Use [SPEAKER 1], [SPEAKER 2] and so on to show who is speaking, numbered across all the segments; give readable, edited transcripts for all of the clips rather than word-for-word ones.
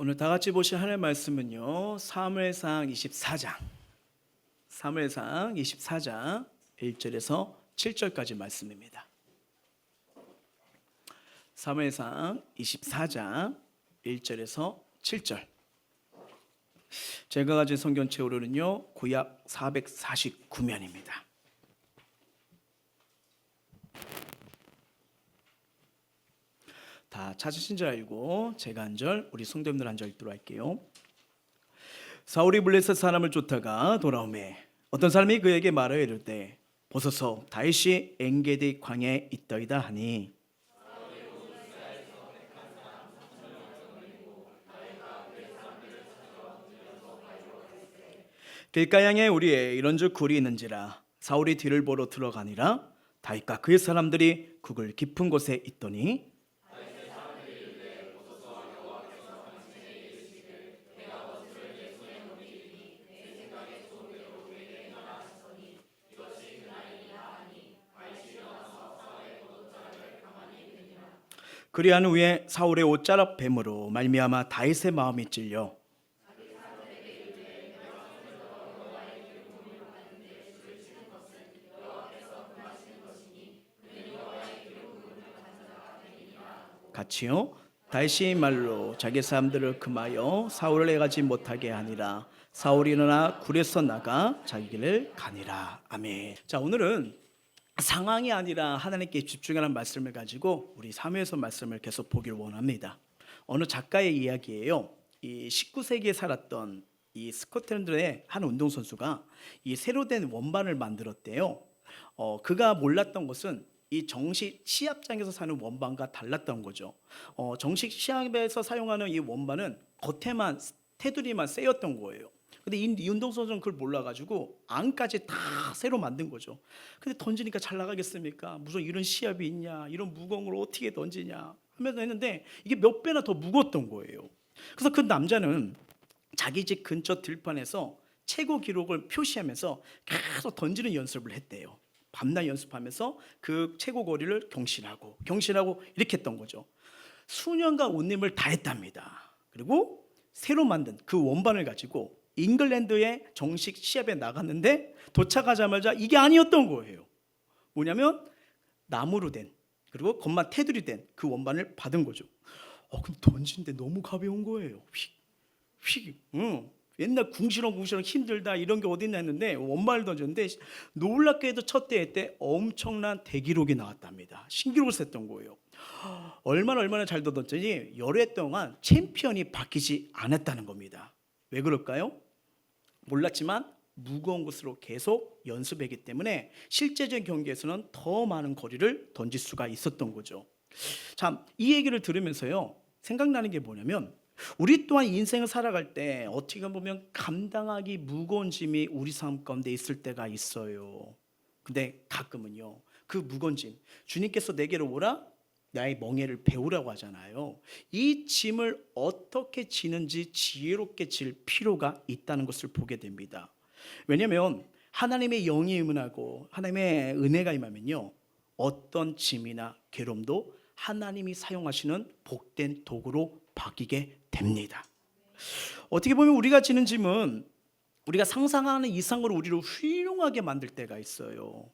[SPEAKER 1] 오늘 다 같이 보실 하나님의 말씀은요, 사무엘상 24장 1절에서 7절까지 말씀입니다. 사무엘상 24장 1절에서 7절. 제가 가진 성경책으로는요, 구약 449면입니다. 다 찾으신 줄 알고 제가 한 절, 우리 성도님들 한 절 읽도록 할게요. 사울이 블레셋 사람을 쫓다가 돌아오매 어떤 사람이 그에게 말하여 이르되 보소서 다윗이 엔게디 광야에 있더이다 하니 길가양에 우리의 이런즉 굴이 있는지라 사울이 뒤를 보러 들어가니라 다윗과 그의 사람들이 굴 깊은 곳에 있더니 그리한 후에 사울의 옷자락 뱀으로 말미암아 다윗의 마음이 찔려 같이요 다윗이 말로 자기 사람들을 금하여 사울을 해가지 못하게 하니라. 사울이 일어나 굴에서 나가 자기 길을 가니라. 아멘. 자, 오늘은 상황이 아니라 하나님께 집중하는 말씀을 가지고 우리 사무엘서 말씀을 계속 보기를 원합니다. 어느 작가의 이야기예요. 이 19세기에 살았던 이 스코틀랜드의 한 운동선수가 이 새로 된 원반을 만들었대요. 그가 몰랐던 것은 이 정식 시합장에서 사는 원반과 달랐던 거죠. 정식 시합에서 사용하는 이 원반은 겉에만 테두리만 쎄였던 거예요. 근데 이 운동선수는 그걸 몰라가지고 안까지 다 새로 만든 거죠. 근데 던지니까 잘 나가겠습니까? 무슨 이런 시합이 있냐? 이런 무거운 걸 어떻게 던지냐? 하면서 했는데 이게 몇 배나 더 무거웠던 거예요. 그래서 그 남자는 자기 집 근처 들판에서 최고 기록을 표시하면서 계속 던지는 연습을 했대요. 밤낮 연습하면서 그 최고 거리를 경신하고 이렇게 했던 거죠. 수년간 온 힘을 다했답니다. 그리고 새로 만든 그 원반을 가지고 잉글랜드의 정식 시합에 나갔는데 도착하자마자 이게 아니었던 거예요. 뭐냐면 나무로 된 그리고 겉만 테두리 된 그 원반을 받은 거죠. 그럼 던지는데 너무 가벼운 거예요. 휙. 옛날 궁시렁 힘들다 이런 게 어딨나 했는데 원반을 던졌는데 놀랍게도 첫 대회 때 엄청난 대기록이 나왔답니다. 신기록을 셌던 거예요. 얼마나 잘 던졌더니 열흘 동안 챔피언이 바뀌지 않았다는 겁니다. 왜 그럴까요? 몰랐지만 무거운 것으로 계속 연습했기 때문에 실제적인 경기에서는 더 많은 거리를 던질 수가 있었던 거죠. 참, 이 얘기를 들으면서요 생각나는 게 뭐냐면 우리 또한 인생을 살아갈 때 어떻게 보면 감당하기 무거운 짐이 우리 삶 가운데 있을 때가 있어요. 근데 가끔은요 그 무거운 짐, 주님께서 내게로 오라 나의 멍에를 배우라고 하잖아요. 이 짐을 어떻게 지는지 지혜롭게 질 필요가 있다는 것을 보게 됩니다. 왜냐하면 하나님의 영이 임하고 하나님의 은혜가 임하면요 어떤 짐이나 괴로움도 하나님이 사용하시는 복된 도구로 바뀌게 됩니다. 어떻게 보면 우리가 지는 짐은 우리가 상상하는 이상으로 우리를 훌륭하게 만들 때가 있어요.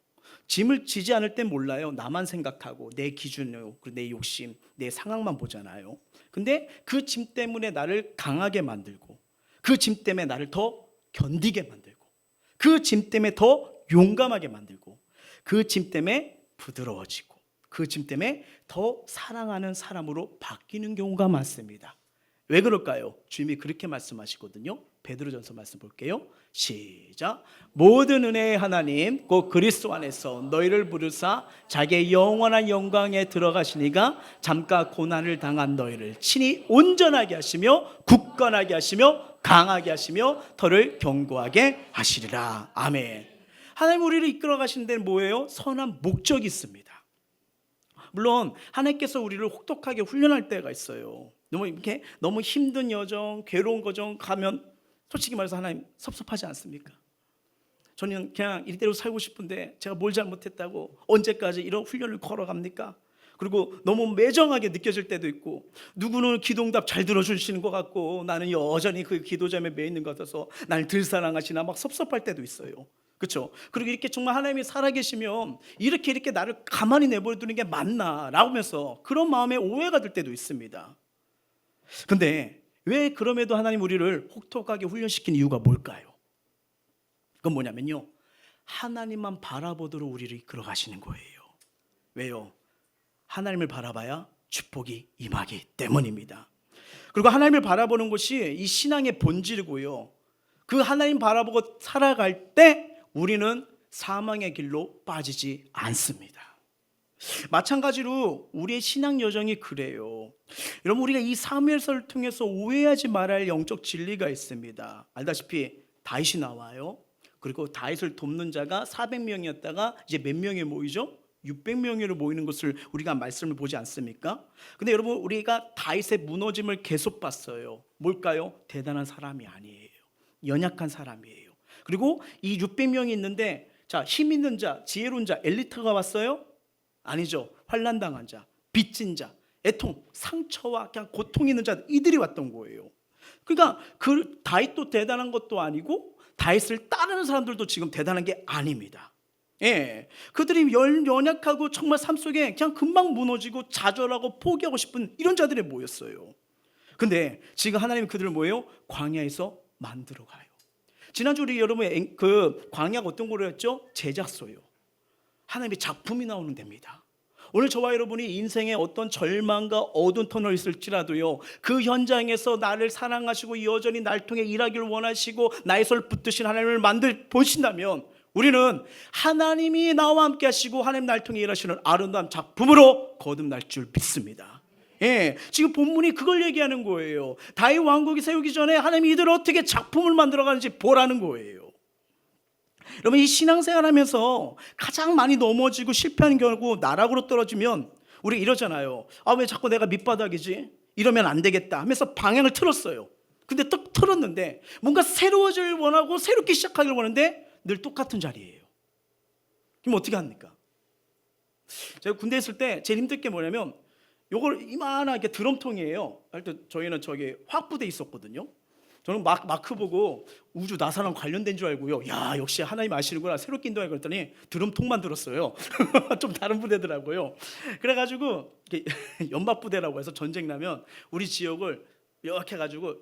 [SPEAKER 1] 짐을 지지 않을 땐 몰라요. 나만 생각하고 내 기준으로 내 욕심, 내 상황만 보잖아요. 근데 그 짐 때문에 나를 강하게 만들고 그 짐 때문에 나를 더 견디게 만들고 그 짐 때문에 더 용감하게 만들고 그 짐 때문에 부드러워지고 그 짐 때문에 더 사랑하는 사람으로 바뀌는 경우가 많습니다. 왜 그럴까요? 주님이 그렇게 말씀하시거든요. 베드로전서 말씀 볼게요. 시작. 모든 은혜의 하나님 곧 그리스도 안에서 너희를 부르사 자기의 영원한 영광에 들어가시니가 잠깐 고난을 당한 너희를 친히 온전하게 하시며 굳건하게 하시며 강하게 하시며 너를 견고하게 하시리라. 아멘. 하나님 우리를 이끌어 가시는 데는 뭐예요? 선한 목적이 있습니다. 물론 하나님께서 우리를 혹독하게 훈련할 때가 있어요. 너무 힘든 여정, 괴로운 과정 가면 솔직히 말해서 하나님 섭섭하지 않습니까? 저는 그냥 이대로 살고 싶은데 제가 뭘 잘못했다고 언제까지 이런 훈련을 걸어갑니까? 그리고 너무 매정하게 느껴질 때도 있고, 누구는 기도응답 잘 들어주시는 것 같고 나는 여전히 그 기도점에 매 있는 것 같아서 나를 덜 사랑하시나 막 섭섭할 때도 있어요. 그렇죠? 그리고 이렇게 정말 하나님이 살아계시면 이렇게 나를 가만히 내버려두는 게 맞나 라고 하면서 그런 마음에 오해가 들 때도 있습니다. 근데 왜 그럼에도 하나님 우리를 혹독하게 훈련시킨 이유가 뭘까요? 그건 뭐냐면요, 하나님만 바라보도록 우리를 이끌어 가시는 거예요. 왜요? 하나님을 바라봐야 축복이 임하기 때문입니다. 그리고 하나님을 바라보는 것이 이 신앙의 본질이고요, 그 하나님 바라보고 살아갈 때 우리는 사망의 길로 빠지지 않습니다. 마찬가지로 우리의 신앙 여정이 그래요. 여러분, 우리가 이 사무엘서를 통해서 오해하지 말아야 할 영적 진리가 있습니다. 알다시피 다윗이 나와요. 그리고 다윗을 돕는 자가 400명이었다가 이제 몇 명이 모이죠? 600명으로 모이는 것을 우리가 말씀을 보지 않습니까? 근데 여러분, 우리가 다윗의 무너짐을 계속 봤어요. 뭘까요? 대단한 사람이 아니에요. 연약한 사람이에요. 그리고 이 600명이 있는데, 자, 힘 있는 자, 지혜로운 자, 엘리트가 왔어요? 아니죠. 환난당한 자, 빚진 자, 애통, 상처와 그냥 고통 있는 자, 이들이 왔던 거예요. 그러니까 그 다윗도 대단한 것도 아니고 다윗을 따르는 사람들도 지금 대단한 게 아닙니다. 예, 그들이 연약하고 정말 삶 속에 그냥 금방 무너지고 좌절하고 포기하고 싶은 이런 자들이 모였어요. 근데 지금 하나님이 그들을 뭐예요? 광야에서 만들어 가요. 지난주 우리 여러분 그 광야가 어떤 거로 했죠? 제작소요. 하나님의 작품이 나오는 데입니다. 오늘 저와 여러분이 인생에 어떤 절망과 어두운 터널이 있을지라도요, 그 현장에서 나를 사랑하시고 여전히 날 통해 일하기를 원하시고 나의 손을 붙드신 하나님을 보신다면 우리는 하나님이 나와 함께 하시고 하나님 날 통해 일하시는 아름다운 작품으로 거듭날 줄 믿습니다. 예, 지금 본문이 그걸 얘기하는 거예요. 다윗 왕국이 세우기 전에 하나님이 이들 어떻게 작품을 만들어가는지 보라는 거예요. 여러분, 이 신앙생활하면서 가장 많이 넘어지고 실패하는 경우, 나락으로 떨어지면 우리 이러잖아요. 아, 왜 자꾸 내가 밑바닥이지? 이러면 안 되겠다 하면서 방향을 틀었어요. 근데 또 틀었는데 뭔가 새로워지길 원하고 새롭게 시작하기를 원하는데 늘 똑같은 자리예요. 그럼 어떻게 합니까? 제가 군대에 있을 때 제일 힘들 게 뭐냐면, 요걸 이만한 게 드럼통이에요. 하여튼 저희는 저기 화학부대에 있었거든요. 저는 마크 보고 우주 나사랑 관련된 줄 알고요. 야, 역시 하나님 아시는구나. 새롭게 인도해 그랬더니 드럼통만 들었어요. 좀 다른 부대더라고요. 그래가지고 연합부대라고 해서 전쟁 나면 우리 지역을 이렇게 해가지고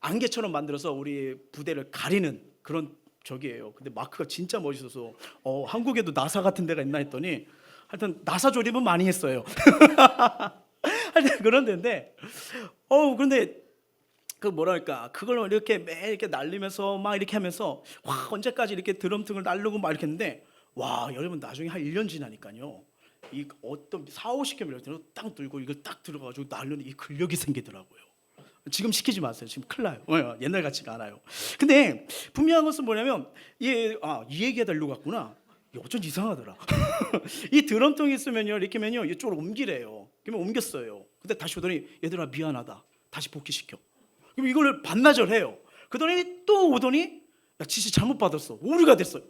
[SPEAKER 1] 안개처럼 만들어서 우리 부대를 가리는 그런 적이에요. 근데 마크가 진짜 멋있어서 한국에도 나사 같은 데가 있나 했더니 하여튼 나사 조립은 많이 했어요. 하여튼 그런 데인데, 그런데 그 뭐랄까, 그걸 이렇게 매일 이렇게 날리면서 막 이렇게 하면서 와, 언제까지 이렇게 드럼통을 날르고 막 이렇게 했는데, 와, 여러분 나중에 한 1년 지나니까요, 이 어떤 40-50km 딱 들고 이걸 딱 들어가지고 날르는 이 근력이 생기더라고요. 지금 시키지 마세요. 지금 큰일 나요. 옛날 같지가 않아요. 근데 분명한 것은 뭐냐면, 이 얘기해달라고 갔구나. 어쩐지 이상하더라. 이 드럼통이 있으면요, 이렇게 하면요, 이쪽으로 옮기래요. 그러면 옮겼어요. 근데 다시 오더니, 얘들아 미안하다, 다시 복귀시켜. 그럼 이걸 반나절해요. 그러더니 또 오더니, 야, 지시 잘못 받았어, 오류가 됐어요.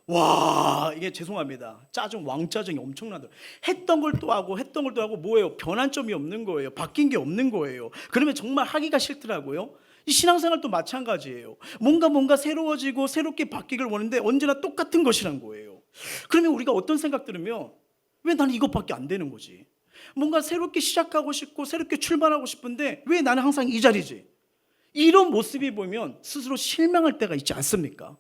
[SPEAKER 1] 와, 이게 죄송합니다, 짜증, 왕짜증이 엄청나더라고요. 했던 걸 또 하고 뭐예요? 변환점이 없는 거예요. 바뀐 게 없는 거예요. 그러면 정말 하기가 싫더라고요. 이 신앙생활도 마찬가지예요. 뭔가 새로워지고 새롭게 바뀌길 원하는데 언제나 똑같은 것이란 거예요. 그러면 우리가 어떤 생각 들으면, 왜 나는 이것밖에 안 되는 거지? 뭔가 새롭게 시작하고 싶고 새롭게 출발하고 싶은데 왜 나는 항상 이 자리지? 이런 모습이 보면 스스로 실망할 때가 있지 않습니까?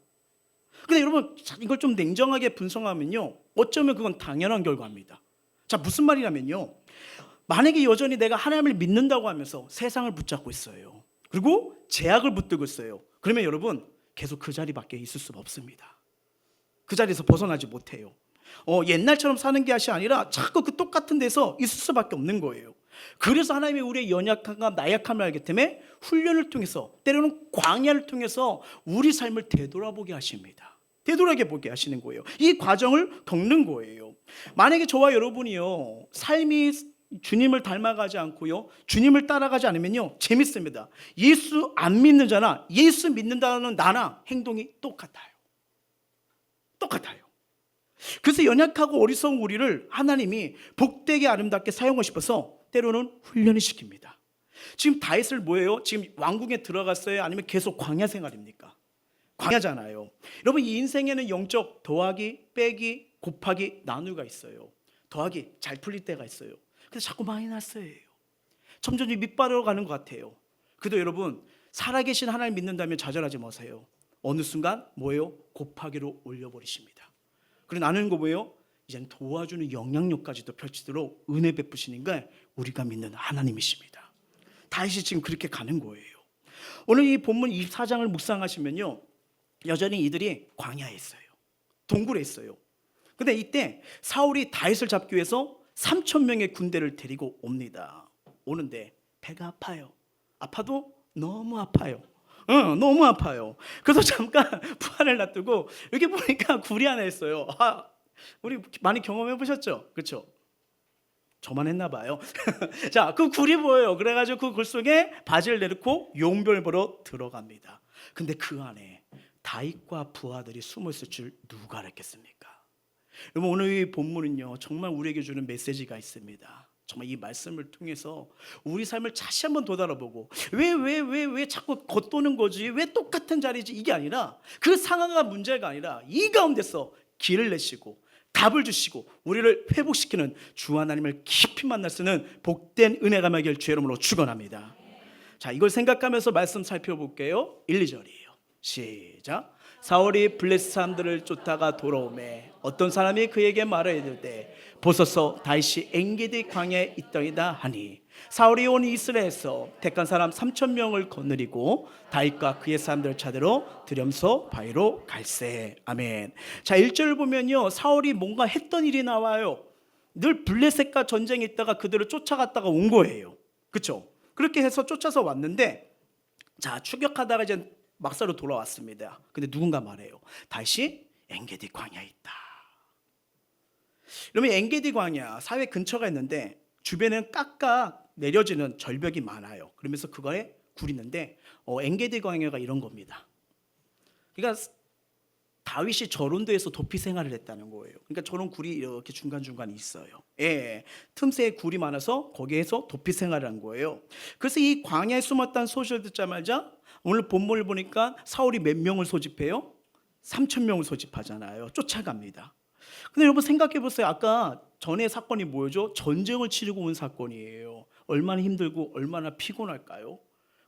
[SPEAKER 1] 근데 여러분, 이걸 좀 냉정하게 분석하면요, 어쩌면 그건 당연한 결과입니다. 자, 무슨 말이냐면요, 만약에 여전히 내가 하나님을 믿는다고 하면서 세상을 붙잡고 있어요. 그리고 제약을 붙들고 있어요. 그러면 여러분, 계속 그 자리밖에 있을 수가 없습니다. 그 자리에서 벗어나지 못해요. 옛날처럼 사는 게 아니라 자꾸 그 똑같은 데서 있을 수밖에 없는 거예요. 그래서 하나님이 우리의 연약함과 나약함을 알기 때문에 훈련을 통해서, 때로는 광야를 통해서 우리 삶을 되돌아보게 하십니다. 되돌아보게 하시는 거예요. 이 과정을 겪는 거예요. 만약에 저와 여러분이요, 삶이 주님을 닮아가지 않고요, 주님을 따라가지 않으면요, 재밌습니다. 예수 안 믿는 자나 예수 믿는다는 나나 행동이 똑같아요. 그래서 연약하고 어리석은 우리를 하나님이 복되게 아름답게 사용하고 싶어서 때로는 훈련을 시킵니다. 지금 다윗을 뭐예요? 지금 왕궁에 들어갔어요? 아니면 계속 광야 생활입니까? 광야잖아요. 여러분, 이 인생에는 영적 더하기, 빼기, 곱하기, 나누기가 있어요. 더하기 잘 풀릴 때가 있어요. 근데 자꾸 마이너스예요. 점점 밑바닥으로 가는 것 같아요. 그래도 여러분, 살아계신 하나님 믿는다면 좌절하지 마세요. 어느 순간 뭐예요? 곱하기로 올려버리십니다. 그리고 나누는 거 뭐예요? 이제는 도와주는 영향력까지도 펼치도록 은혜 베푸시는 게 우리가 믿는 하나님이십니다. 다윗이 지금 그렇게 가는 거예요. 오늘 이 본문 24장을 묵상하시면요, 여전히 이들이 광야에 있어요. 동굴에 있어요. 근데 이때 사울이 다윗을 잡기 위해서 3,000명의 군대를 데리고 옵니다. 오는데 배가 아파요. 아파도 너무 아파요. 너무 아파요. 그래서 잠깐 부하를 놔두고 여기 보니까 굴이 하나 있어요. 우리 많이 경험해 보셨죠? 그렇죠? 저만 했나 봐요. 자, 그 굴이 보여요. 그래가지고 그 굴 속에 바지를 내놓고 용병을 보러 들어갑니다. 근데 그 안에 다윗과 부하들이 숨어 있을 줄 누가 알았겠습니까? 여러분, 오늘 이 본문은요, 정말 우리에게 주는 메시지가 있습니다. 정말 이 말씀을 통해서 우리 삶을 다시 한번 되돌아보고 왜 자꾸 겉도는 거지, 왜 똑같은 자리지, 이게 아니라 그 상황가 문제가 아니라 이 가운데서 길을 내시고 답을 주시고 우리를 회복시키는 주 하나님을 깊이 만날 수 있는 복된 은혜가 임하길 주의 이름으로 축원합니다. 자, 이걸 생각하면서 말씀 살펴볼게요. 1, 2절이에요. 시작. 사울이 블레셋 사람들을 쫓다가 돌아오매 어떤 사람이 그에게 말하여 이르되 보소서 다윗이 엔게디 광야에 있더이다 하니 사울이 온 이스라엘에서 택한 사람 3,000명을 거느리고 다윗과 그의 사람들을 찾으러 드렴소 바위로 갈세. 아멘. 자, 1절을 보면요, 사울이 뭔가 했던 일이 나와요. 늘 블레셋과 전쟁에 있다가 그들을 쫓아갔다가 온 거예요. 그렇죠? 그렇게 해서 쫓아서 왔는데, 자, 추격하다가 이제 막사로 돌아왔습니다. 근데 누군가 말해요. 다윗이 엔게디 광야에 있다. 그러면 엔게디 광야 사회 근처가 있는데 주변에는 깎아 내려지는 절벽이 많아요. 그러면서 그거에 굴이 있는데 엔게디 광야가 이런 겁니다. 그러니까 다윗이 저런 데에서 도피 생활을 했다는 거예요. 그러니까 저런 굴이 이렇게 중간중간에 있어요. 예, 틈새에 굴이 많아서 거기에서 도피 생활을 한 거예요. 그래서 이 광야에 숨었다는 소식을 듣자마자 오늘 본문을 보니까 사울이 몇 명을 소집해요? 3,000명을 소집하잖아요. 쫓아갑니다. 근데 여러분 생각해 보세요. 아까 전에 사건이 뭐죠? 전쟁을 치르고 온 사건이에요. 얼마나 힘들고 얼마나 피곤할까요?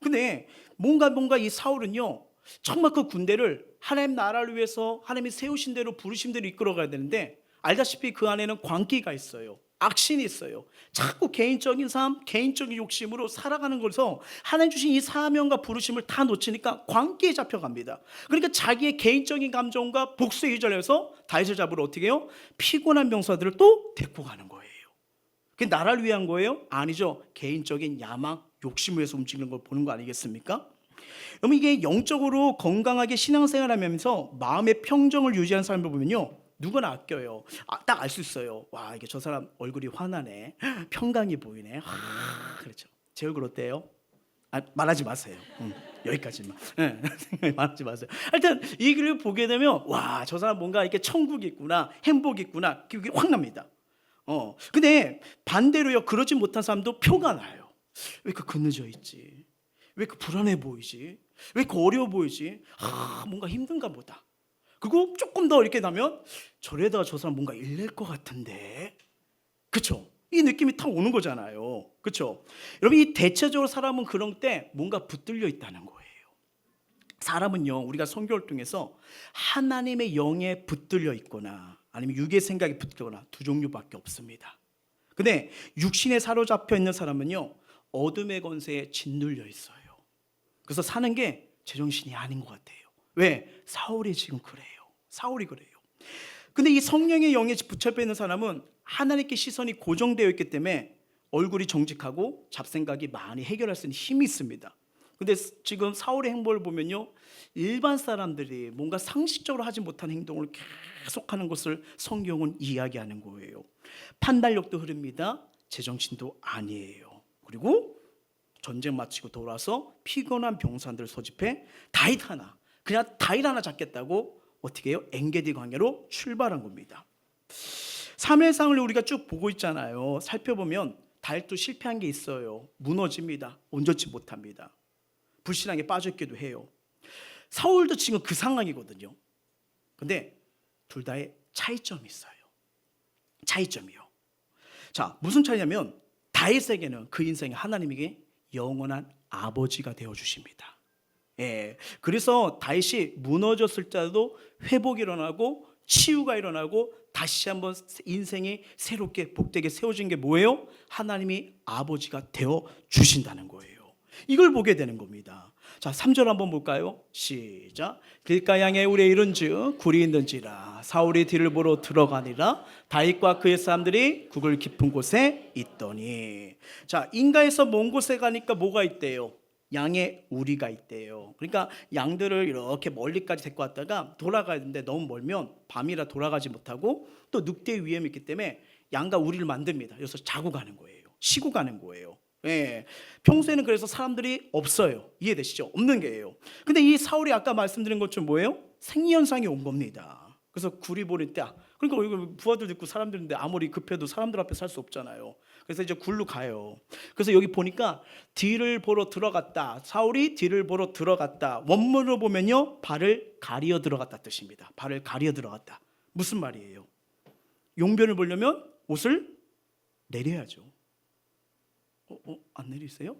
[SPEAKER 1] 근데 뭔가 이 사울은요, 정말 그 군대를 하나님 나라를 위해서 하나님이 세우신 대로 부르신 대로 이끌어가야 되는데, 알다시피 그 안에는 광기가 있어요. 악신이 있어요. 자꾸 개인적인 삶, 개인적인 욕심으로 살아가는 것에서 하나님 주신 이 사명과 부르심을 다 놓치니까 광기에 잡혀갑니다. 그러니까 자기의 개인적인 감정과 복수에 휘둘려서 다윗을 잡으러 어떻게 해요? 피곤한 병사들을 또 데리고 가는 거예요. 그게 나라를 위한 거예요? 아니죠. 개인적인 야망, 욕심을 위해서 움직이는 걸 보는 거 아니겠습니까? 그럼 이게 영적으로 건강하게 신앙생활하면서 마음의 평정을 유지하는 사람을 보면요, 누구나 아껴요. 딱 알 수 있어요. 와, 이게 저 사람 얼굴이 환하네, 평강이 보이네. 그렇죠. 제 얼굴 어때요? 말하지 마세요. 여기까지만. 말하지 마세요. 하여튼 이 글을 보게 되면 와, 저 사람 뭔가 이렇게 천국이 있구나, 행복이 있구나, 그게 확 납니다. 근데 반대로요, 그러지 못한 사람도 표가 나요. 왜 그 그늘져 있지? 왜 그 불안해 보이지? 왜 그 어려워 보이지? 뭔가 힘든가 보다. 그리고 조금 더 이렇게 나면 저래다가 저 사람 뭔가 일낼 것 같은데, 그렇죠? 이 느낌이 탁 오는 거잖아요. 그렇죠? 여러분, 이 대체적으로 사람은 그런 때 뭔가 붙들려 있다는 거예요. 사람은요, 우리가 성경을 통해서 하나님의 영에 붙들려 있거나 아니면 육의 생각에 붙거나 두 종류밖에 없습니다. 근데 육신에 사로잡혀 있는 사람은요, 어둠의 권세에 짓눌려 있어요. 그래서 사는 게 제정신이 아닌 것 같아요. 왜? 사울이 지금 그래요. 사울이 그래요. 근데 이 성령의 영에 붙잡혀 있는 사람은 하나님께 시선이 고정되어 있기 때문에 얼굴이 정직하고 잡생각이 많이 해결할 수 있는 힘이 있습니다. 근데 지금 사울의 행보를 보면요, 일반 사람들이 뭔가 상식적으로 하지 못한 행동을 계속하는 것을 성경은 이야기하는 거예요. 판단력도 흐릅니다. 제정신도 아니에요. 그리고 전쟁 마치고 돌아서 피곤한 병사들을 소집해 다윗 하나 잡겠다고 어떻게 해요? 엔게디 광야로 출발한 겁니다. 사무엘상을 우리가 쭉 보고 있잖아요. 살펴보면 다윗도 실패한 게 있어요. 무너집니다. 온전치 못합니다. 불신앙에 빠졌기도 해요. 사울도 지금 그 상황이거든요. 근데 둘 다의 차이점이 있어요. 차이점이요. 자, 무슨 차이냐면 다윗에게는 그 인생에 하나님에게 영원한 아버지가 되어 주십니다. 예, 그래서 다윗이 무너졌을 때도 회복이 일어나고 치유가 일어나고 다시 한번 인생이 새롭게 복되게 세워진 게 뭐예요? 하나님이 아버지가 되어 주신다는 거예요. 이걸 보게 되는 겁니다. 자, 3절 한번 볼까요? 시작. 길가 양에 우리의 이른즉 굴이 있는지라 사울이 뒤를 보러 들어가니라 다윗과 그의 사람들이 굴 깊은 곳에 있더니. 자, 인가에서 먼 곳에 가니까 뭐가 있대요? 양의 우리가 있대요. 그러니까 양들을 이렇게 멀리까지 데리고 왔다가 돌아가야 되는데 너무 멀면 밤이라 돌아가지 못하고 또 늑대의 위험이 있기 때문에 양과 우리를 만듭니다. 여기서 자고 가는 거예요. 쉬고 가는 거예요. 예. 평소에는 그래서 사람들이 없어요. 이해되시죠? 없는 게예요. 근데 이 사울이 아까 말씀드린 것처럼 뭐예요? 생리현상이 온 겁니다. 그래서 굴이 보일 때, 그러니까 이거 부하들 있고 사람들인데 아무리 급해도 사람들 앞에 살 수 없잖아요. 그래서 이제 굴로 가요. 그래서 여기 보니까 뒤를 보러 들어갔다. 사울이 뒤를 보러 들어갔다. 원문으로 보면요, 발을 가리어 들어갔다 뜻입니다. 발을 가리어 들어갔다. 무슨 말이에요? 용변을 보려면 옷을 내려야죠. 안 내리세요?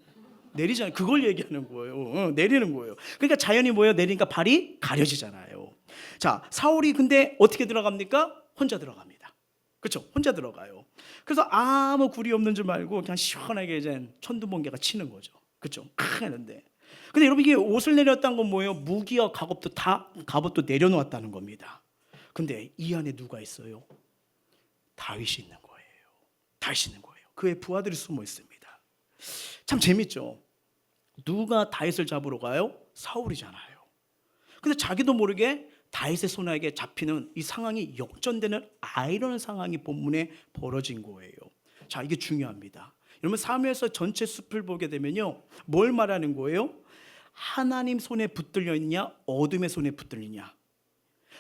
[SPEAKER 1] 내리잖아요. 그걸 얘기하는 거예요. 내리는 거예요. 그러니까 자연이 뭐예요? 내리니까 발이 가려지잖아요. 자, 사울이 근데 어떻게 들어갑니까? 혼자 들어갑니다. 그렇죠? 혼자 들어가요. 그래서 아무 굴이 없는 줄 알고 그냥 시원하게 이제 천둥번개가 치는 거죠. 그렇죠? 하는데. 근데 여러분, 이게 옷을 내렸다는 건 뭐예요? 무기와 갑옷도 내려놓았다는 겁니다. 근데 이 안에 누가 있어요? 다윗이 있는 거예요. 다윗이 있는 거예요. 그의 부하들이 숨어 있습니다. 참 재밌죠? 누가 다윗을 잡으러 가요? 사울이잖아요. 근데 자기도 모르게 다윗의 손에게 잡히는 이 상황이 역전되는 아이러니한 상황이 본문에 벌어진 거예요. 자, 이게 중요합니다. 여러분, 사무엘서 전체 숲을 보게 되면요, 뭘 말하는 거예요? 하나님 손에 붙들려 있냐, 어둠의 손에 붙들리냐,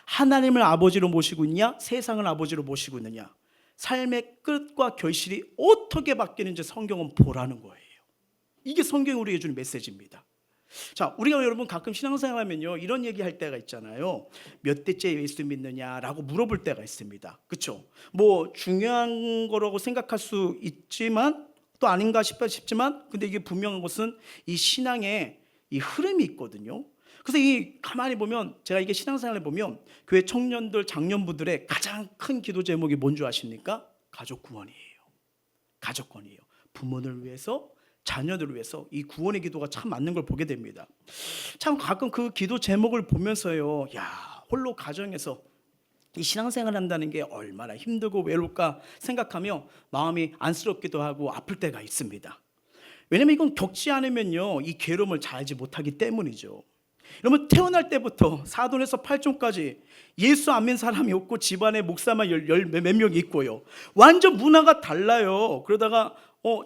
[SPEAKER 1] 하나님을 아버지로 모시고 있냐, 세상을 아버지로 모시고 있느냐, 삶의 끝과 결실이 어떻게 바뀌는지 성경은 보라는 거예요. 이게 성경이 우리에게 주는 메시지입니다. 자, 우리가 여러분 가끔 신앙생활하면요, 이런 얘기할 때가 있잖아요. 몇 대째 예수 믿느냐라고 물어볼 때가 있습니다. 그렇죠? 뭐 중요한 거라고 생각할 수 있지만 또 아닌가 싶지만, 근데 이게 분명한 것은 이 신앙의 이 흐름이 있거든요. 그래서 이 가만히 보면, 제가 이게 신앙생활을 보면 교회 청년들, 장년부들의 가장 큰 기도 제목이 뭔지 아십니까? 가족 구원이에요. 가족 구원이에요. 부모를 위해서, 자녀들을 위해서 이 구원의 기도가 참 맞는 걸 보게 됩니다. 참 가끔 그 기도 제목을 보면서요, 야, 홀로 가정에서 이 신앙생활을 한다는 게 얼마나 힘들고 외로울까 생각하며 마음이 안쓰럽기도 하고 아플 때가 있습니다. 왜냐면 이건 겪지 않으면요, 이 괴로움을 잘 알지 못하기 때문이죠. 여러분, 태어날 때부터 사돈에서 팔촌까지 예수 안 믿는 사람이 없고 집안에 목사만 몇 명 있고요. 완전 문화가 달라요. 그러다가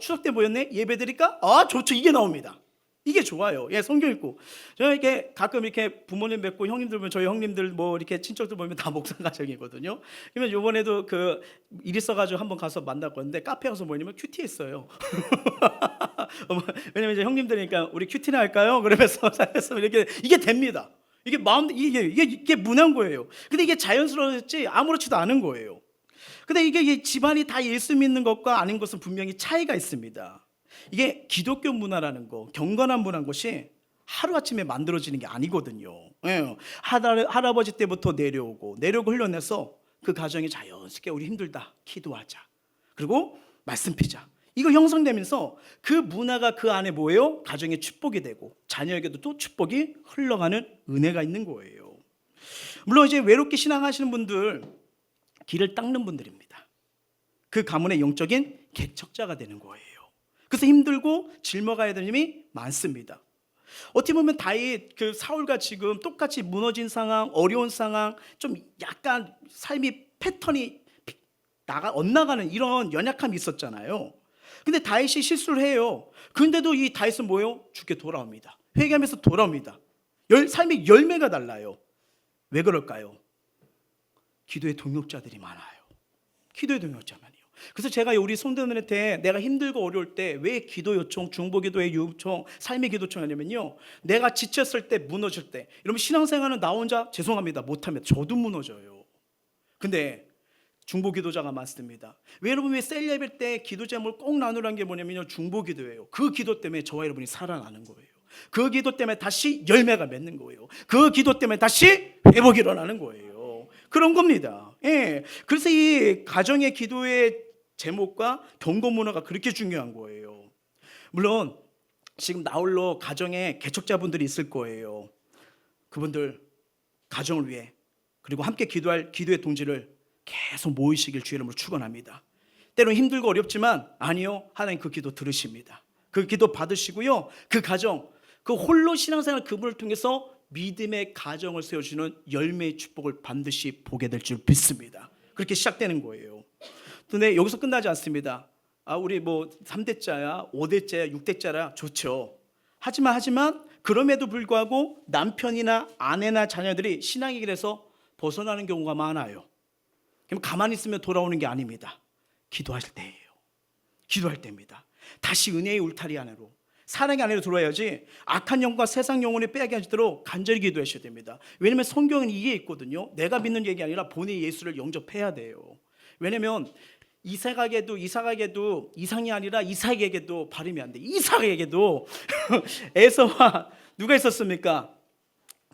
[SPEAKER 1] 추석 때 모였네? 예배 드릴까? 좋죠. 이게 나옵니다. 이게 좋아요. 예, 성경 읽고. 저는 이렇게 가끔 이렇게 부모님 뵙고 형님들 보면, 저희 형님들 뭐 이렇게 친척들 보면 다 목사 가정이거든요. 그러면 요번에도 그 일 있어가지고 한번 가서 만났거든데, 카페 가서 뭐냐면 큐티 했어요. 왜냐면 이제 형님들이니까 우리 큐티나 할까요? 그러면서 이렇게, 이게 됩니다. 이게 마음, 이게 문화인 거예요. 근데 이게 자연스러웠지 아무렇지도 않은 거예요. 근데 이게 집안이 다 예수 믿는 것과 아닌 것은 분명히 차이가 있습니다. 이게 기독교 문화라는 거, 경건한 문화인 것이 하루아침에 만들어지는 게 아니거든요. 예. 할아버지 때부터 내려오고 흘려내서 그 가정이 자연스럽게 우리 힘들다, 기도하자, 그리고 말씀 피자, 이거 형성되면서 그 문화가 그 안에 뭐예요? 가정의 축복이 되고 자녀에게도 또 축복이 흘러가는 은혜가 있는 거예요. 물론 이제 외롭게 신앙하시는 분들, 길을 닦는 분들입니다. 그 가문의 영적인 개척자가 되는 거예요. 그래서 힘들고 짊어가야 되는 힘이 많습니다. 어떻게 보면 다윗, 그 사울과 지금 똑같이 무너진 상황, 어려운 상황, 좀 약간 삶이 패턴이 엇나가는 이런 연약함이 있었잖아요. 근데 다윗이 실수를 해요. 근데도 이 다윗은 뭐예요? 주께 돌아옵니다. 회개하면서 돌아옵니다. 삶의 열매가 달라요. 왜 그럴까요? 기도의 동역자들이 많아요. 기도의 동역자만이요. 그래서 제가 우리 성도들한테 내가 힘들고 어려울 때 왜 기도 요청, 중보 기도의 요청, 삶의 기도 요청 하냐면요, 내가 지쳤을 때, 무너질 때, 여러분 신앙생활은 나 혼자 죄송합니다 못합니다. 저도 무너져요. 근데 중보 기도자가 많습니다. 왜 여러분 왜 셀 예배 때 기도 제목을 꼭 나누라는 게 뭐냐면요, 중보 기도예요. 그 기도 때문에 저와 여러분이 살아나는 거예요. 그 기도 때문에 다시 열매가 맺는 거예요. 그 기도 때문에 다시 회복이 일어나는 거예요. 그런 겁니다. 예. 그래서 이 가정의 기도의 제목과 경고 문화가 그렇게 중요한 거예요. 물론 지금 나홀로 가정에 개척자분들이 있을 거예요. 그분들 가정을 위해 그리고 함께 기도할 기도의 동지를 계속 모이시길 주의 이름으로 축원합니다. 때로는 힘들고 어렵지만 아니요, 하나님 그 기도 들으십니다. 그 기도 받으시고요, 그 가정, 그 홀로 신앙생활 그분을 통해서 믿음의 가정을 세워주는 열매의 축복을 반드시 보게 될 줄 믿습니다. 그렇게 시작되는 거예요. 근데 여기서 끝나지 않습니다. 우리 뭐 3대자야 5대자야 6대자라 좋죠. 하지만 그럼에도 불구하고 남편이나 아내나 자녀들이 신앙의 길에서 벗어나는 경우가 많아요. 그럼 가만히 있으면 돌아오는 게 아닙니다. 기도하실 때예요. 기도할 때입니다. 다시 은혜의 울타리 안으로, 사랑의 안으로 들어와야지 악한 영과 세상 영혼이 빼앗기지 않도록 간절히 기도하셔야 됩니다. 왜냐하면 성경은 이게 있거든요. 내가 믿는 얘기 아니라 본인이 예수를 영접해야 돼요. 왜냐하면 이삭에게도 이상이 아니라 이삭에게도 발음이 안 돼. 이삭에게도 에서와 누가 있었습니까?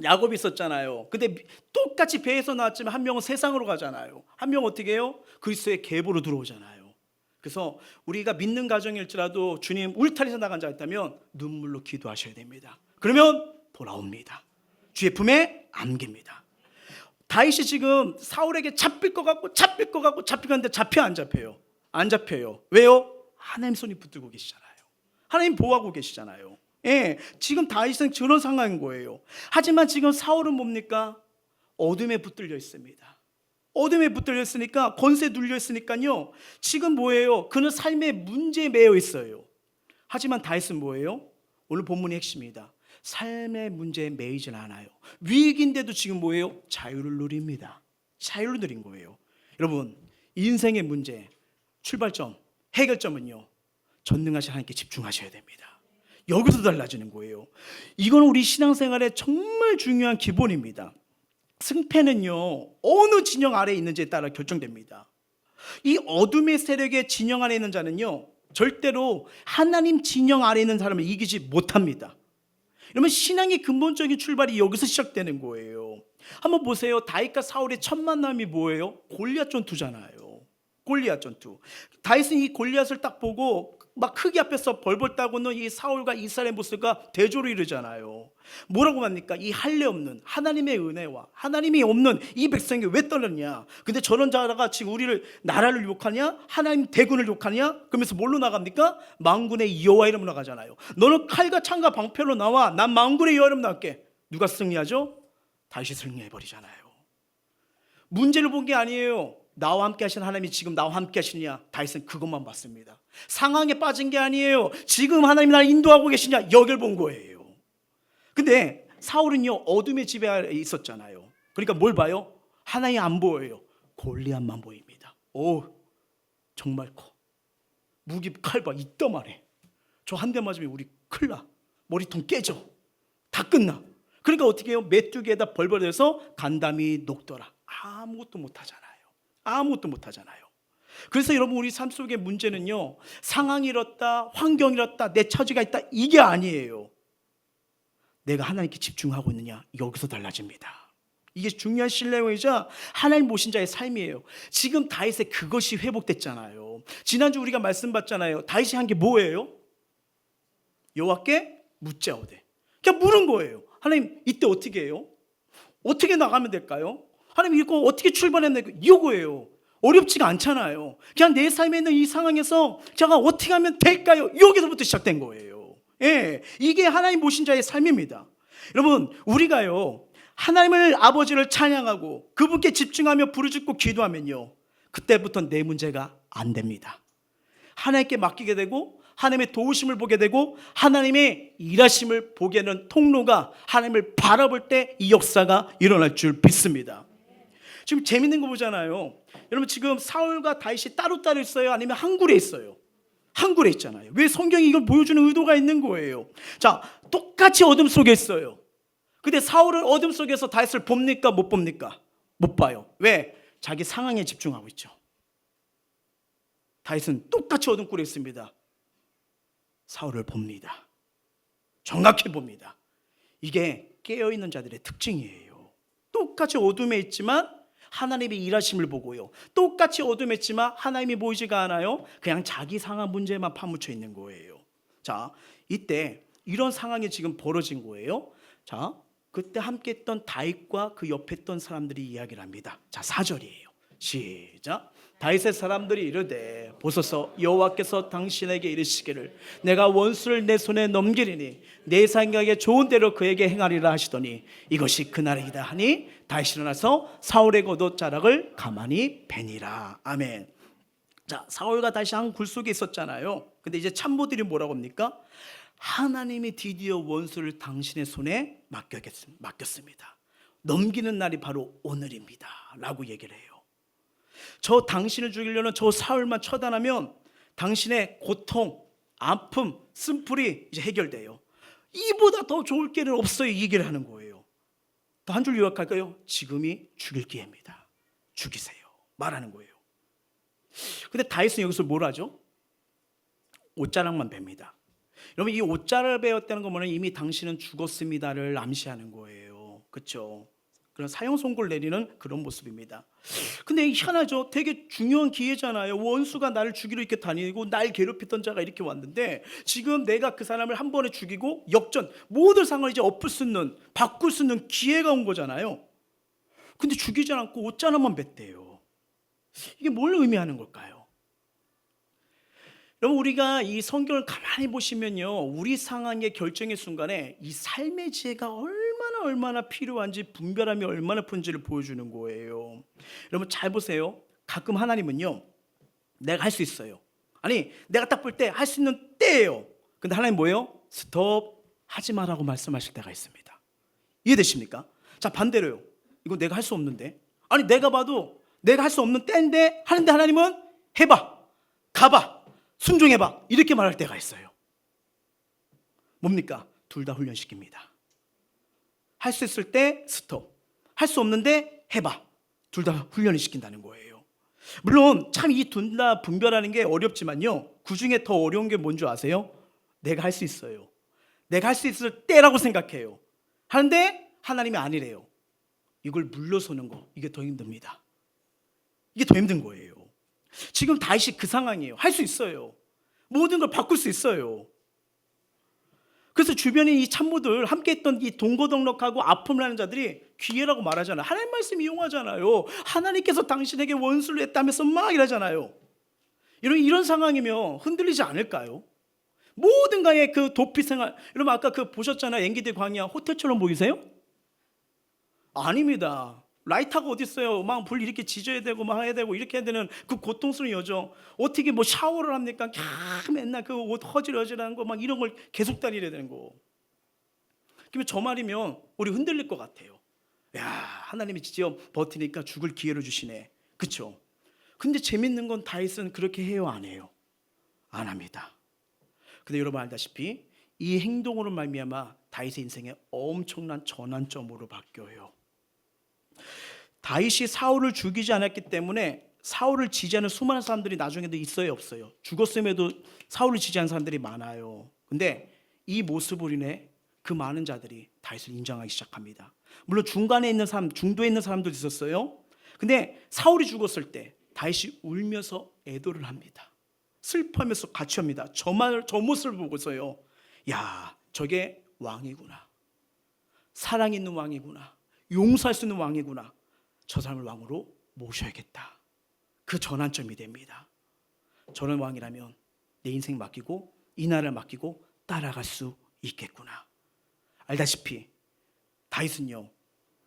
[SPEAKER 1] 야곱이 있었잖아요. 근데 똑같이 배에서 나왔지만 한 명은 세상으로 가잖아요. 한 명은 어떻게 해요? 그리스도의 계보로 들어오잖아요. 그래서 우리가 믿는 가정일지라도 주님 울타리에서 나간 자 있다면 눈물로 기도하셔야 됩니다. 그러면 돌아옵니다. 주의 품에 안깁니다. 다윗이 지금 사울에게 잡힐 것 같고 잡히는데 잡혀 안 잡혀요? 안 잡혀요. 왜요? 하나님 손이 붙들고 계시잖아요. 하나님 보호하고 계시잖아요. 예, 지금 다윗은 저런 상황인 거예요. 하지만 지금 사울은 뭡니까? 어둠에 붙들려 있습니다. 어둠에 붙들려 있으니까, 권세 눌려 있으니까요, 지금 뭐예요? 그는 삶의 문제에 매여 있어요. 하지만 다윗은 뭐예요? 오늘 본문의 핵심입니다. 삶의 문제에 매이진 않아요. 위기인데도 지금 뭐예요? 자유를 누립니다. 자유를 누린 거예요. 여러분, 인생의 문제, 출발점, 해결점은요, 전능하신 하나님께 집중하셔야 됩니다. 여기서 달라지는 거예요. 이건 우리 신앙생활의 정말 중요한 기본입니다. 승패는요, 어느 진영 아래에 있는지에 따라 결정됩니다. 이 어둠의 세력의 진영 아래에 있는 자는요, 절대로 하나님 진영 아래에 있는 사람을 이기지 못합니다. 그러면 신앙의 근본적인 출발이 여기서 시작되는 거예요. 한번 보세요. 다윗과 사울의 첫 만남이 뭐예요? 골리앗 전투잖아요. 골리앗 전투. 다윗은 이 골리앗을 딱 보고 막 크기 앞에서 벌벌 따고는 이 사울과 이스라엘 모습과 대조를 이루잖아요. 뭐라고 합니까? 이 할례 없는 하나님의 은혜와 하나님이 없는 이 백성이 왜 떠났냐? 근데 저런 자가 지금 우리를 나라를 욕하냐? 하나님 대군을 욕하냐? 그러면서 뭘로 나갑니까? 만군의 여호와 이름으로 나가잖아요. 너는 칼과 창과 방패로 나와, 난 만군의 여호와 이름 나갈게. 누가 승리하죠? 다윗이 승리해버리잖아요. 문제를 본 게 아니에요. 나와 함께 하신 하나님이 지금 나와 함께 하시느냐? 다윗은 그것만 봤습니다. 상황에 빠진 게 아니에요. 지금 하나님이 나를 인도하고 계시냐? 여길 본 거예요. 근데 사울은요, 어둠의 지배하에 있었잖아요. 그러니까 뭘 봐요? 하나님이 안 보여요. 골리앗만 보입니다. 오, 정말 커. 무기 칼 봐, 이따만해. 저 한 대 맞으면 우리 큰일 나. 머리통 깨져. 다 끝나. 그러니까 어떻게 해요? 메뚜기에다 벌벌해서 간담이 녹더라. 아무것도 못하잖아요. 아무것도 못하잖아요. 그래서 여러분, 우리 삶 속의 문제는요, 상황이 이렇다, 환경이 이렇다, 내 처지가 있다, 이게 아니에요. 내가 하나님께 집중하고 있느냐, 여기서 달라집니다. 이게 중요한 신뢰이자 하나님 모신 자의 삶이에요. 지금 다윗의 그것이 회복됐잖아요. 지난주 우리가 말씀 받잖아요. 다윗이 한 게 뭐예요? 여호와께 묻자오되. 그냥 물은 거예요. 하나님, 이때 어떻게 해요? 어떻게 나가면 될까요? 하나님, 이거 어떻게 출발했나? 이거예요. 어렵지가 않잖아요. 그냥 내 삶에 있는 이 상황에서 제가 어떻게 하면 될까요? 여기서부터 시작된 거예요. 예, 이게 하나님 모신 자의 삶입니다. 여러분, 우리가요, 하나님을, 아버지를 찬양하고 그분께 집중하며 부르짖고 기도하면요, 그때부터 내 문제가 안 됩니다. 하나님께 맡기게 되고 하나님의 도우심을 보게 되고 하나님의 일하심을 보게 되는 통로가, 하나님을 바라볼 때 이 역사가 일어날 줄 믿습니다. 지금 재밌는 거 보잖아요. 여러분 지금 사울과 다윗이 따로따로 있어요? 아니면 한 굴에 있어요? 한 굴에 있잖아요. 왜 성경이 이걸 보여주는 의도가 있는 거예요. 자, 똑같이 어둠 속에 있어요. 근데 사울은 어둠 속에서 다윗을 봅니까? 못 봅니까? 못 봐요. 왜? 자기 상황에 집중하고 있죠. 다윗은 똑같이 어둠 굴에 있습니다. 사울을 봅니다. 정확히 봅니다. 이게 깨어있는 자들의 특징이에요. 똑같이 어둠에 있지만 하나님의 일하심을 보고요. 똑같이 어둠에 있지만 하나님이 보이지가 않아요. 그냥 자기 상황 문제만 파묻혀 있는 거예요. 자, 이때 이런 상황이 지금 벌어진 거예요. 자, 그때 함께 했던 다윗과 그 옆에 있던 사람들이 이야기를 합니다. 자, 4절이에요. 시작. 다윗의 사람들이 이르되 보소서 여호와께서 당신에게 이르시기를 내가 원수를 내 손에 넘기리니 내 생각에 좋은 대로 그에게 행하리라 하시더니 이것이 그날이다 하니 다윗이 일어나서 사울의 겉옷자락을 가만히 베니라. 아멘. 자, 사울과 다시 한 굴 속에 있었잖아요. 근데 이제 참모들이 뭐라고 합니까? 하나님이 드디어 원수를 당신의 손에 맡겼습니다. 넘기는 날이 바로 오늘입니다 라고 얘기를 해요. 저 당신을 죽이려는 저 사울만 처단하면 당신의 고통, 아픔, 쓴풀이 이제 해결돼요. 이보다 더 좋을 길은 없어요. 이 얘기를 하는 거예요. 또 한 줄 요약할까요? 지금이 죽일 기회입니다. 죽이세요 말하는 거예요. 근데 다윗은 여기서 뭘 하죠? 옷자락만 뱁니다. 여러분 이 옷자락을 베었다는 거 보면 이미 당신은 죽었습니다를 암시하는 거예요. 그렇죠? 그런 사형 선고를 내리는 그런 모습입니다. 근데 희한하죠. 되게 중요한 기회잖아요. 원수가 나를 죽이러 이렇게 다니고 날 괴롭히던 자가 이렇게 왔는데 지금 내가 그 사람을 한 번에 죽이고 역전 모든 상황을 이제 엎을 수 있는 바꿀 수 있는 기회가 온 거잖아요. 근데 죽이지 않고 옷자락만 뱉대요. 이게 뭘 의미하는 걸까요? 여러분 우리가 이 성경을 가만히 보시면요, 우리 상황의 결정의 순간에 이 삶의 지혜가 얼마나 필요한지, 분별함이 얼마나 푼지를 보여주는 거예요. 여러분 잘 보세요. 가끔 하나님은요, 내가 할 수 있어요. 아니 내가 딱 볼 때 할 수 있는 때예요. 근데 하나님 뭐예요? 스톱, 하지 마라고 말씀하실 때가 있습니다. 이해되십니까? 자, 반대로요. 이거 내가 할 수 없는데, 아니 내가 봐도 내가 할 수 없는 때인데 하는데 하나님은 해봐, 가봐, 순종해봐 이렇게 말할 때가 있어요. 뭡니까? 둘 다 훈련시킵니다. 할 수 있을 때 스톱, 할 수 없는데 해봐. 둘 다 훈련을 시킨다는 거예요. 물론 참 이 둘 다 분별하는 게 어렵지만요, 그 중에 더 어려운 게 뭔지 아세요? 내가 할 수 있어요. 내가 할 수 있을 때라고 생각해요. 하는데 하나님이 아니래요. 이걸 물러서는 거, 이게 더 힘듭니다. 이게 더 힘든 거예요. 지금 다윗이 그 상황이에요. 할 수 있어요. 모든 걸 바꿀 수 있어요. 그래서 주변에 이 참모들 함께 했던 이 동고동락하고 아픔을 하는 자들이 기회라고 말하잖아요. 하나님 말씀 이용하잖아요. 하나님께서 당신에게 원수를 했다면서 막 이러잖아요. 이런 상황이면 흔들리지 않을까요? 모든 가의 그 도피 생활, 여러분 아까 그 보셨잖아요. 엔기디 광야 호텔처럼 보이세요? 아닙니다. 라이터가 어디 있어요? 막 불 이렇게 지져야 되고 막 해야 되고 이렇게 해야 되는 그 고통스러운 여정. 어떻게 뭐 샤워를 합니까? 맨날 그 옷 허질허질한 거 막 이런 걸 계속 다니려야 되는 거. 그러면 저 말이면 우리 흔들릴 것 같아요. 야, 하나님이 진짜 버티니까 죽을 기회를 주시네. 그렇죠? 근데 재밌는 건 다윗은 그렇게 해요, 안 해요? 안 합니다. 근데 여러분 알다시피 이 행동으로 말미암아 다윗의 인생에 엄청난 전환점으로 바뀌어요. 다윗이 사울을 죽이지 않았기 때문에 사울을 지지하는 수많은 사람들이 나중에도 있어요, 없어요? 죽었음에도 사울을 지지하는 사람들이 많아요. 근데 이 모습으로 인해 그 많은 자들이 다윗을 인정하기 시작합니다. 물론 중간에 있는 사람, 중도에 있는 사람도 있었어요. 근데 사울이 죽었을 때 다윗이 울면서 애도를 합니다. 슬퍼하면서 같이 합니다. 저 모습을 보고서요, 야, 저게 왕이구나, 사랑 있는 왕이구나, 용서할 수 있는 왕이구나, 저 사람을 왕으로 모셔야겠다. 그 전환점이 됩니다. 저런 왕이라면 내 인생 맡기고 이 나라를 맡기고 따라갈 수 있겠구나. 알다시피 다윗은요,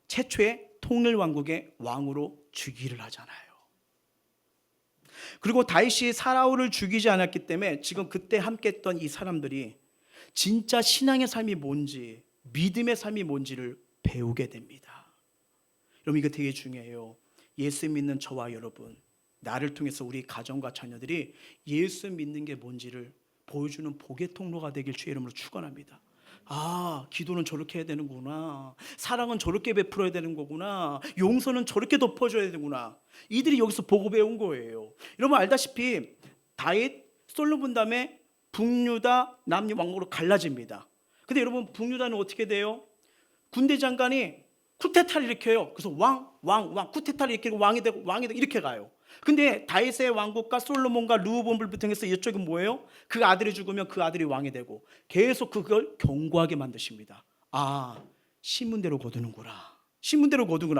[SPEAKER 1] 최초의 통일 왕국의 왕으로 즉위를 하잖아요. 그리고 다윗이 사울을 죽이지 않았기 때문에 지금 그때 함께 했던 이 사람들이 진짜 신앙의 삶이 뭔지, 믿음의 삶이 뭔지를 배우게 됩니다. 여러분 이거 되게 중요해요. 예수 믿는 저와 여러분, 나를 통해서 우리 가정과 자녀들이 예수 믿는 게 뭔지를 보여주는 복의 통로가 되길 주의 이름으로 축원합니다. 아, 기도는 저렇게 해야 되는구나. 사랑은 저렇게 베풀어야 되는 거구나. 용서는 저렇게 덮어줘야 되구나. 이들이 여기서 보고 배운 거예요. 여러분 알다시피 다윗, 솔로몬 다음에 북유다, 남유 왕국으로 갈라집니다. 근데 여러분 북유다는 어떻게 돼요? 군대 장관이 쿠데타를 일으켜요. 그래서 왕 쿠데타를 일으키고 왕이 되고 이렇게 가요. 근데 다윗의 왕국과 솔로몬과 르호보암을 통해서 이쪽은 뭐예요? 그 아들이 죽으면 그 아들이 왕이 되고 계속 그걸 견고하게 만드십니다. 아, 신문대로 거두는구나.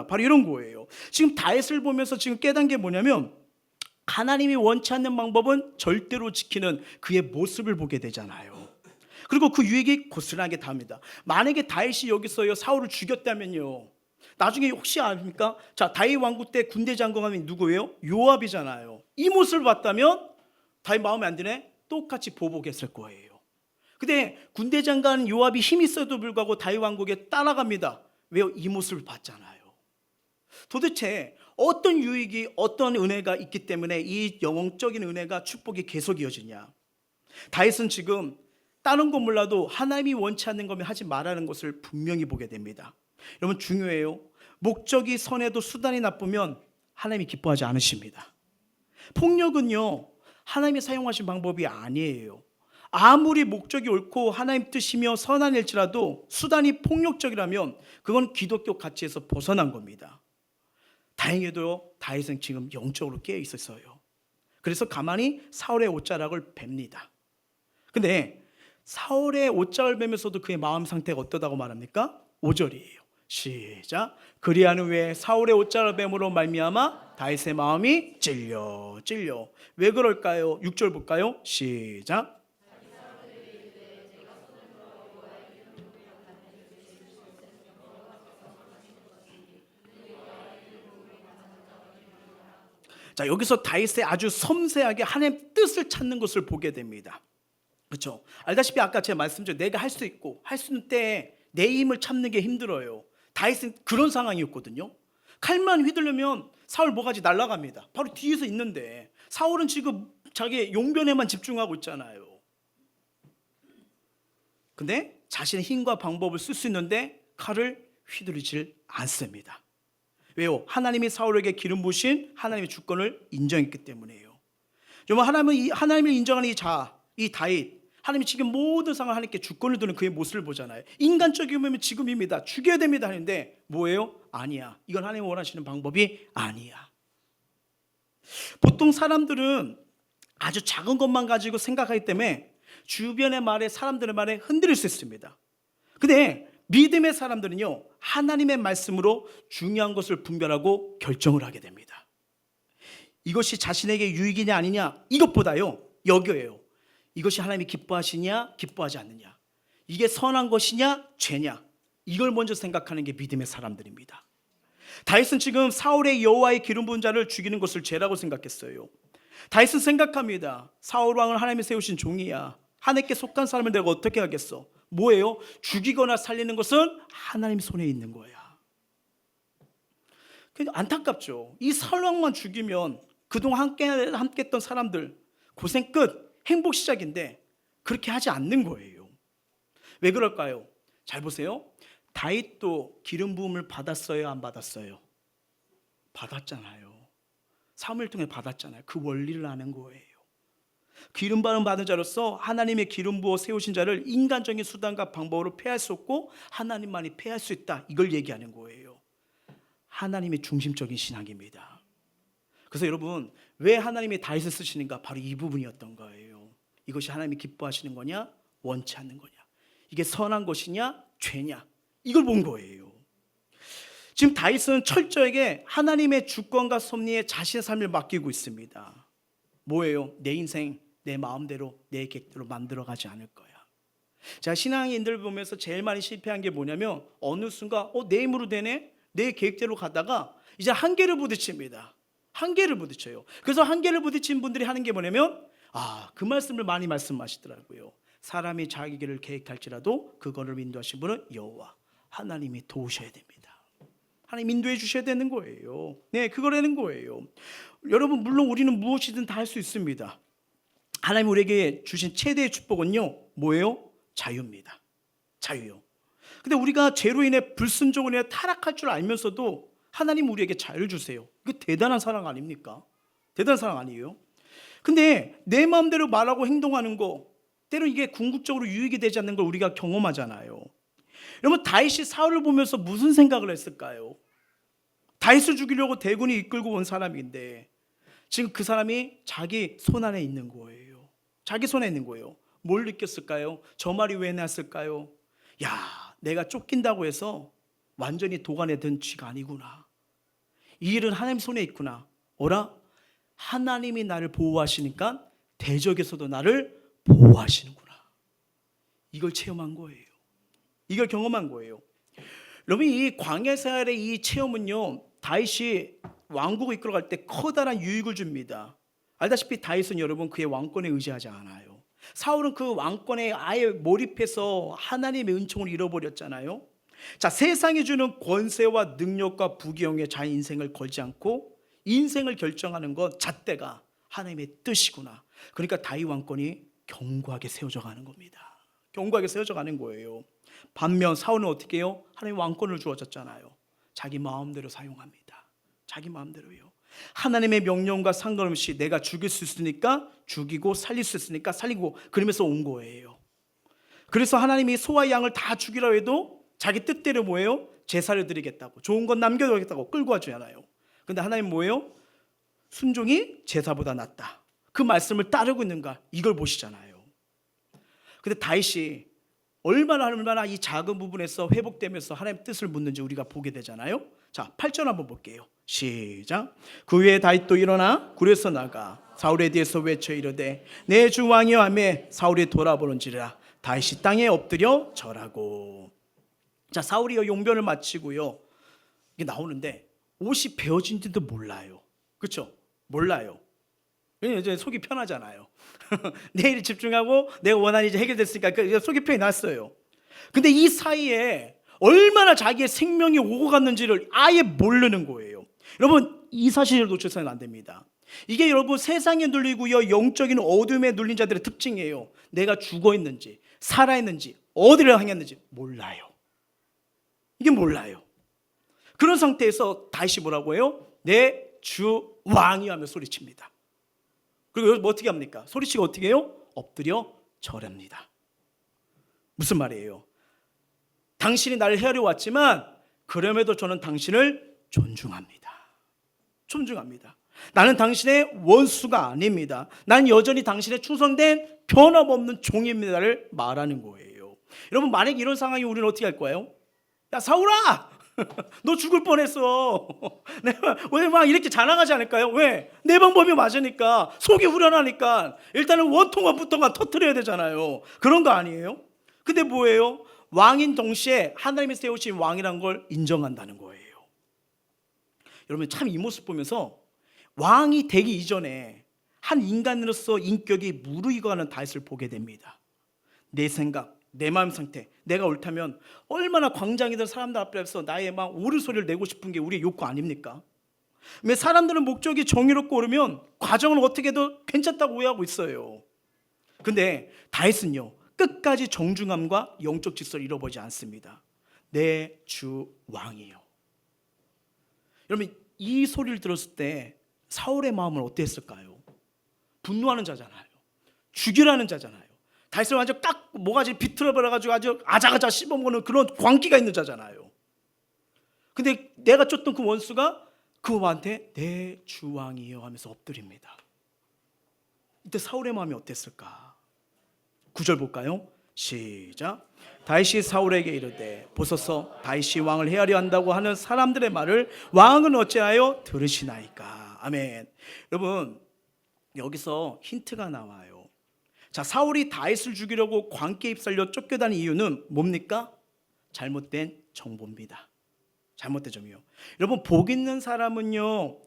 [SPEAKER 1] 바로 이런 거예요. 지금 다윗을 보면서 지금 깨닫는 게 뭐냐면 하나님이 원치 않는 방법은 절대로 지키는 그의 모습을 보게 되잖아요. 그리고 그 유익이 고스란하게 닿습니다. 만약에 다윗이 여기서 사울을 죽였다면요, 나중에 혹시 아십니까? 자, 다윗 왕국 때 군대 장관이 누구예요? 요압이잖아요. 이 모습을 봤다면 다윗 마음에 안 드네? 똑같이 보복했을 거예요. 근데 군대 장관 요압이 힘이 있어도 불구하고 다윗 왕국에 따라갑니다. 왜요? 이 모습을 봤잖아요. 도대체 어떤 유익이, 어떤 은혜가 있기 때문에 이 영적인 은혜가, 축복이 계속 이어지냐? 다윗은 지금 다른 건 몰라도 하나님이 원치 않는 거면 하지 말라는 것을 분명히 보게 됩니다. 여러분 중요해요. 목적이 선해도 수단이 나쁘면 하나님이 기뻐하지 않으십니다. 폭력은요, 하나님이 사용하신 방법이 아니에요. 아무리 목적이 옳고 하나님 뜻이며 선한 일지라도 수단이 폭력적이라면 그건 기독교 가치에서 벗어난 겁니다. 다행히도 다윗은 지금 영적으로 깨어 있었어요. 그래서 가만히 사울의 옷자락을 뵙니다. 근데 사울의 옷자락을 뵈면서도 그의 마음 상태가 어떠다고 말합니까? 5절이에요. 시작. 그리하는 후에 사울의 옷자락을 뱀으로 말미암아 다윗의 마음이 찔려. 왜 그럴까요? 6절 볼까요? 시작. 자, 여기서 다윗의 아주 섬세하게 하나님의 뜻을 찾는 것을 보게 됩니다. 그렇죠? 알다시피 아까 제가 말씀드린 내가 할 수 있고 할 수 있는 때에 내 힘을 참는 게 힘들어요. 다윗은 그런 상황이었거든요. 칼만 휘두르면 사울 모가지 날아갑니다. 바로 뒤에서 있는데 사울은 지금 자기 용변에만 집중하고 있잖아요. 근데 자신의 힘과 방법을 쓸 수 있는데 칼을 휘두르질 않습니다. 왜요? 하나님이 사울에게 기름 부으신 하나님의 주권을 인정했기 때문이에요. 여러분 하나님을 인정하는 이 다윗, 하나님이 지금 모든 상황을 하나님께 주권을 두는 그의 모습을 보잖아요. 인간적이면 지금입니다. 죽여야 됩니다 하는데 뭐예요? 아니야. 이건 하나님이 원하시는 방법이 아니야. 보통 사람들은 아주 작은 것만 가지고 생각하기 때문에 주변의 말에, 사람들의 말에 흔들릴 수 있습니다. 근데 믿음의 사람들은요, 하나님의 말씀으로 중요한 것을 분별하고 결정을 하게 됩니다. 이것이 자신에게 유익이냐 아니냐, 이것보다요 여겨요. 이것이 하나님이 기뻐하시냐 기뻐하지 않느냐, 이게 선한 것이냐 죄냐, 이걸 먼저 생각하는 게 믿음의 사람들입니다. 다윗은 지금 사울의 여호와의 기름 부은 자를 죽이는 것을 죄라고 생각했어요. 다윗은 생각합니다. 사울 왕은 하나님이 세우신 종이야. 하나님께 속한 사람을 내가 어떻게 하겠어? 뭐예요? 죽이거나 살리는 것은 하나님 손에 있는 거야. 안타깝죠. 이 사울 왕만 죽이면 그동안 함께 했던 사람들 고생 끝, 행복 시작인데 그렇게 하지 않는 거예요. 왜 그럴까요? 잘 보세요. 다윗도 기름 부음을 받았어요, 안 받았어요? 받았잖아요. 사무엘 통해 받았잖아요. 그 원리를 아는 거예요. 기름 부음 받은 자로서 하나님의 기름 부어 세우신 자를 인간적인 수단과 방법으로 패할 수 없고 하나님만이 패할 수 있다, 이걸 얘기하는 거예요. 하나님의 중심적인 신앙입니다. 그래서 여러분, 왜 하나님이 다윗을 쓰시는가? 바로 이 부분이었던 거예요. 이것이 하나님이 기뻐하시는 거냐 원치 않는 거냐, 이게 선한 것이냐 죄냐, 이걸 본 거예요. 지금 다윗은 철저하게 하나님의 주권과 섭리에 자신의 삶을 맡기고 있습니다. 뭐예요? 내 인생 내 마음대로 내 계획대로 만들어가지 않을 거야. 제가 신앙인들 보면서 제일 많이 실패한 게 뭐냐면 어느 순간 내 힘으로 되네, 내 계획대로 가다가 이제 한계를 부딪힙니다. 한계를 부딪혀요. 그래서 한계를 부딪힌 분들이 하는 게 뭐냐면 그 말씀을 많이 말씀하시더라고요. 사람이 자기 길을 계획할지라도 그거를 인도하신 분은 여호와 하나님이 도우셔야 됩니다. 하나님 인도해 주셔야 되는 거예요. 네, 그거라는 거예요. 여러분, 물론 우리는 무엇이든 다 할 수 있습니다. 하나님 우리에게 주신 최대의 축복은요, 뭐예요? 자유입니다. 자유요. 근데 우리가 죄로 인해 불순종으로 인해 타락할 줄 알면서도 하나님 우리에게 자유를 주세요. 이거 대단한 사랑 아닙니까? 대단한 사랑 아니에요? 근데 내 마음대로 말하고 행동하는 거, 때로 이게 궁극적으로 유익이 되지 않는 걸 우리가 경험하잖아요. 여러분, 다윗이 사울을 보면서 무슨 생각을 했을까요? 다윗을 죽이려고 대군이 이끌고 온 사람인데 지금 그 사람이 자기 손 안에 있는 거예요. 자기 손에 있는 거예요. 뭘 느꼈을까요? 저 말이 왜 났을까요? 야, 내가 쫓긴다고 해서 완전히 도간에 든 쥐가 아니구나. 이 일은 하나님 손에 있구나. 어라? 하나님이 나를 보호하시니까 대적에서도 나를 보호하시는구나. 이걸 체험한 거예요. 이걸 경험한 거예요. 여러분, 이 광야 생활의 이 체험은요, 다윗이 왕국을 이끌어갈 때 커다란 유익을 줍니다. 알다시피 다윗은 여러분 그의 왕권에 의지하지 않아요. 사울은 그 왕권에 아예 몰입해서 하나님의 은총을 잃어버렸잖아요. 자, 세상이 주는 권세와 능력과 부귀영에 자기 인생을 걸지 않고 인생을 결정하는 것 잣대가 하나님의 뜻이구나. 그러니까 다윗 왕권이 견고하게 세워져 가는 겁니다. 견고하게 세워져 가는 거예요. 반면 사울은 어떻게 해요? 하나님 왕권을 주어졌잖아요. 자기 마음대로 사용합니다. 자기 마음대로요. 하나님의 명령과 상관없이 내가 죽일 수 있으니까 죽이고 살릴 수 있으니까 살리고, 그러면서 온 거예요. 그래서 하나님이 소와 양을 다 죽이라고 해도 자기 뜻대로 뭐예요? 제사를 드리겠다고, 좋은 건 남겨두겠다고 끌고 와주잖아요. 근데 하나님 뭐예요? 순종이 제사보다 낫다. 그 말씀을 따르고 있는가, 이걸 보시잖아요. 근데 다윗이 얼마나 이 작은 부분에서 회복되면서 하나님 뜻을 묻는지 우리가 보게 되잖아요. 자, 8절 한번 볼게요. 시작. 그 후에 다윗도 일어나 굴에서 나가 사울에 대해서 외쳐 이르되 내 주 왕이여 하며 사울이 돌아보는지라 다윗이 땅에 엎드려 절하고. 자, 사울이 용변을 마치고요, 이게 나오는데 옷이 베어진지도 몰라요. 그렇죠? 몰라요. 왜냐면 이제 속이 편하잖아요. 내일 집중하고 내가 원한이 이제 해결됐으니까 속이 편히 났어요. 근데 이 사이에 얼마나 자기의 생명이 오고 갔는지를 아예 모르는 거예요. 여러분, 이 사실을 놓쳐서는 안 됩니다. 이게 여러분 세상에 눌리고요, 영적인 어둠에 눌린 자들의 특징이에요. 내가 죽어 있는지 살아 있는지 어디를 향했는지 몰라요. 이게 몰라요. 그런 상태에서 다시 뭐라고 해요? 내 주 왕이 하며 소리칩니다. 그리고 뭐 어떻게 합니까? 소리치고 어떻게 해요? 엎드려 절합니다. 무슨 말이에요? 당신이 나를 헤아려 왔지만 그럼에도 저는 당신을 존중합니다. 존중합니다. 나는 당신의 원수가 아닙니다. 난 여전히 당신의 충성된 변함없는 종입니다를 말하는 거예요. 여러분, 만약에 이런 상황이 우리는 어떻게 할 거예요? 야, 사울아! 너 죽을 뻔했어. 내가 왜 막 이렇게 자랑하지 않을까요? 왜? 내 방법이 맞으니까, 속이 후련하니까 일단은 원통과 부통과 터뜨려야 되잖아요. 그런 거 아니에요? 근데 뭐예요? 왕인 동시에 하나님이 세우신 왕이란 걸 인정한다는 거예요. 여러분, 참 이 모습 보면서 왕이 되기 이전에 한 인간으로서 인격이 무르익어가는 다윗을 보게 됩니다. 내 생각, 내 마음 상태, 내가 옳다면 얼마나 광장이든 사람들 앞에서 나의 막 옳은 소리를 내고 싶은 게 우리의 욕구 아닙니까? 왜 사람들은 목적이 정의롭고 옳으면 과정을 어떻게 해도 괜찮다고 오해하고 있어요. 근데 다윗은요, 끝까지 정중함과 영적 질서를 잃어버리지 않습니다. 내 주 왕이요. 여러분, 이 소리를 들었을 때 사울의 마음은 어땠을까요? 분노하는 자잖아요. 죽이라는 자잖아요. 다윗을 완전 딱 모가지 비틀어버려가지고 아주 아작아작 씹어먹는 그런 광기가 있는 자잖아요. 근데 내가 쫓던 그 원수가 그한테 내 주왕이여 하면서 엎드립니다. 이때 사울의 마음이 어땠을까? 9절 볼까요? 시작. 다윗이 사울에게 이르되 보소서 다윗이 왕을 헤아려 한다고 하는 사람들의 말을 왕은 어찌하여 들으시나이까. 아멘. 여러분, 여기서 힌트가 나와요. 자, 사울이 다윗을 죽이려고 광기에 휩쓸려 쫓겨다닌 이유는 뭡니까? 잘못된 정보입니다. 잘못된 점이요. 여러분, 복 있는 사람은요,